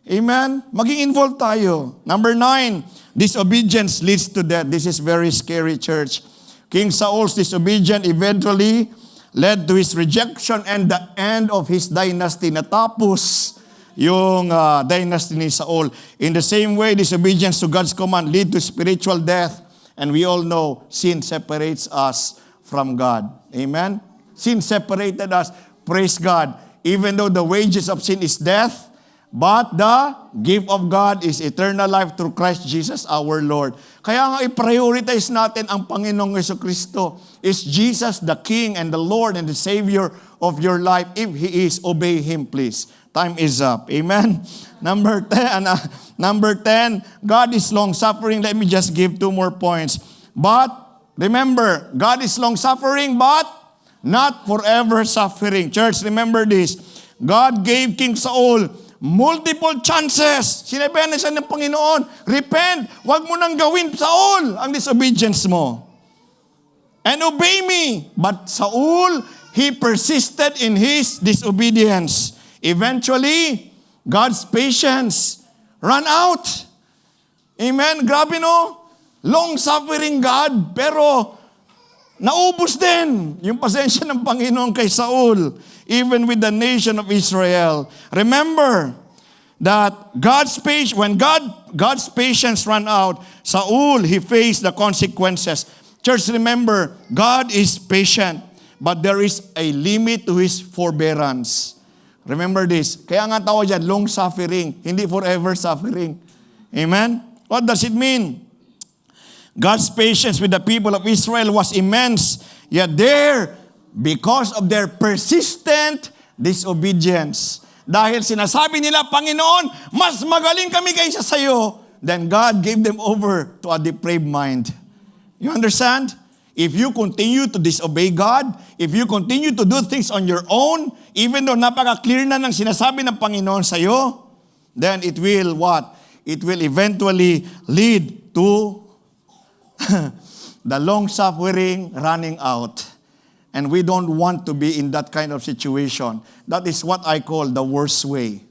Amen? Maging involved tayo. Number 9, disobedience leads to death. This is very scary, church. King Saul's disobedience eventually led to his rejection and the end of his dynasty. Natapos yung dynasty ni Saul. In the same way, disobedience to God's command lead to spiritual death. And we all know, sin separates us from God. Amen? Sin separated us. Praise God. Even though the wages of sin is death, but the gift of God is eternal life through Christ Jesus our Lord. Kaya nga i-prioritize natin ang Panginoong Jesucristo. Is Jesus the King and the Lord and the Savior of your life? If He is, obey Him, please. Time is up. Amen? Number 10, God is long-suffering. Let me just give 2 more points. But, remember, God is long-suffering, but not forever suffering. Church, remember this. God gave King Saul multiple chances. Sinabihan na siya ng Panginoon, repent, wag mo nang gawin, Saul, ang disobedience mo. And obey me. But Saul, he persisted in his disobedience. Eventually, God's patience ran out. Amen? Grabe no? Long-suffering God, pero naubos din yung pasensya ng Panginoon kay Saul, even with the nation of Israel. Remember that when God's patience ran out, Saul, he faced the consequences. Church, remember, God is patient. but there is a limit to His forbearance. Remember this. Kaya nga tawag dyan, long suffering, hindi forever suffering. Amen? What does it mean? God's patience with the people of Israel was immense, yet there, because of their persistent disobedience, dahil sinasabi nila, Panginoon, mas magaling kami kaysa sayo, then God gave them over to a depraved mind. You understand? If you continue to disobey God, if you continue to do things on your own, even though napaka-clear na ng sinasabi ng Panginoon sa'yo, then it will what? It will eventually lead to the long suffering running out. And we don't want to be in that kind of situation. That is what I call the worst way.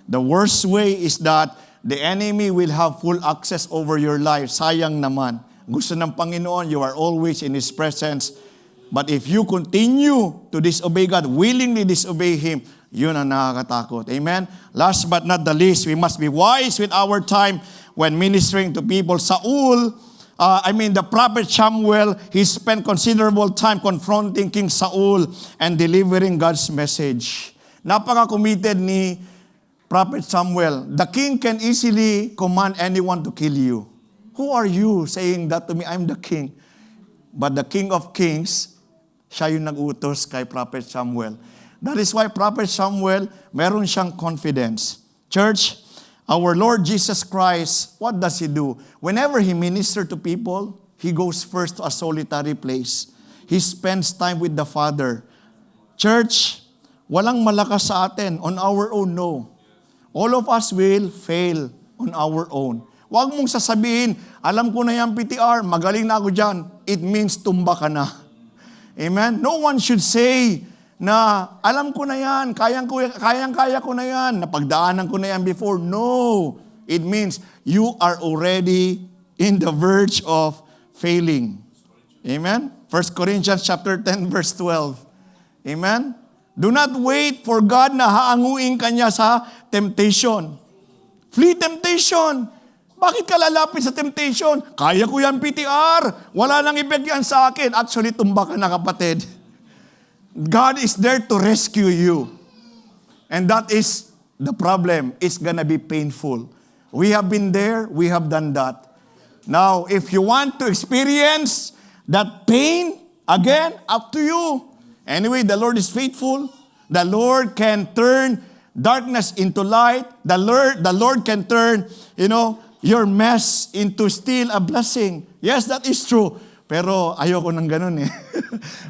The worst way is that the enemy will have full access over your life. Sayang naman. Gusto ng Panginoon, you are always in His presence. But if you continue to disobey God, willingly disobey Him, yun ang nakakatakot. Amen? Last but not the least, we must be wise with our time when ministering to people. The prophet Samuel, he spent considerable time confronting King Saul and delivering God's message. Napaka-committed ni Prophet Samuel. The king can easily command anyone to kill you. Who are you saying that to me? I'm the king. But the King of Kings, siya yung nag-utos kay Prophet Samuel. That is why Prophet Samuel, meron siyang confidence. Church, our Lord Jesus Christ, what does He do? Whenever He ministered to people, He goes first to a solitary place. He spends time with the Father. Church, walang malakas sa atin on our own, no. All of us will fail on our own. Huwag mong sasabihin, alam ko na yan PTR, magaling na ako dyan. It means tumba ka na. Amen? No one should say na alam ko na yan, kayang-kaya ko na yan, napagdaanan ko na yan before. No. It means you are already in the verge of failing. Amen? 1 Corinthians chapter 10 verse 12. Amen? Do not wait for God na haanguin ka niya sa temptation. Flee temptation. Bakit ka lalapit sa temptation? Kaya ko yan PTR. Wala nang effect yan sa akin. Actually, tumba ka na kapatid. God is there to rescue you. And that is the problem. It's gonna be painful. We have been there. We have done that. Now, if you want to experience that pain, again, up to you. Anyway, the Lord is faithful. The Lord can turn darkness into light. The Lord can turn, your mess into still a blessing. Yes, that is true. Pero ayoko ng ganun eh.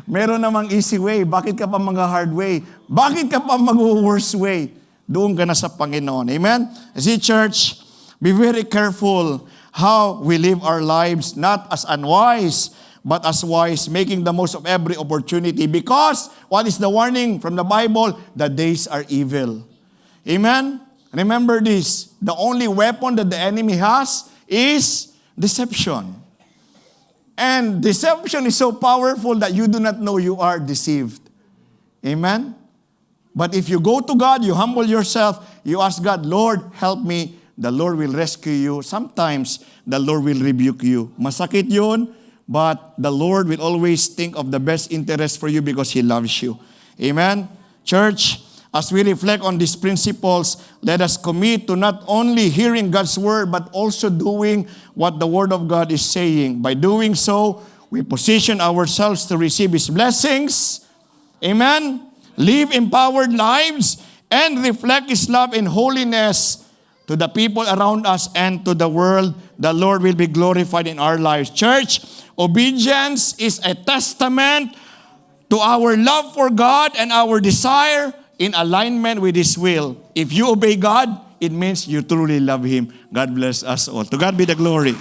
Meron namang easy way. Bakit ka pa mag-hard way? Bakit ka pa mag-worst way? Doon ka na sa Panginoon. Amen? See, church, be very careful how we live our lives, not as unwise, but as wise, making the most of every opportunity. Because, what is the warning from the Bible? The days are evil. Amen? Remember this, the only weapon that the enemy has is deception. And deception is so powerful that you do not know you are deceived. Amen? But if you go to God, you humble yourself, you ask God, Lord, help me, the Lord will rescue you. Sometimes, the Lord will rebuke you. Masakit yun, but the Lord will always think of the best interest for you because He loves you. Amen? Church, as we reflect on these principles, let us commit to not only hearing God's word, but also doing what the Word of God is saying. By doing so, we position ourselves to receive His blessings. Amen? Live empowered lives and reflect His love and holiness to the people around us and to the world. The Lord will be glorified in our lives. Church, obedience is a testament to our love for God and our desire in alignment with His will. If you obey God, it means you truly love Him. God bless us all. To God be the glory.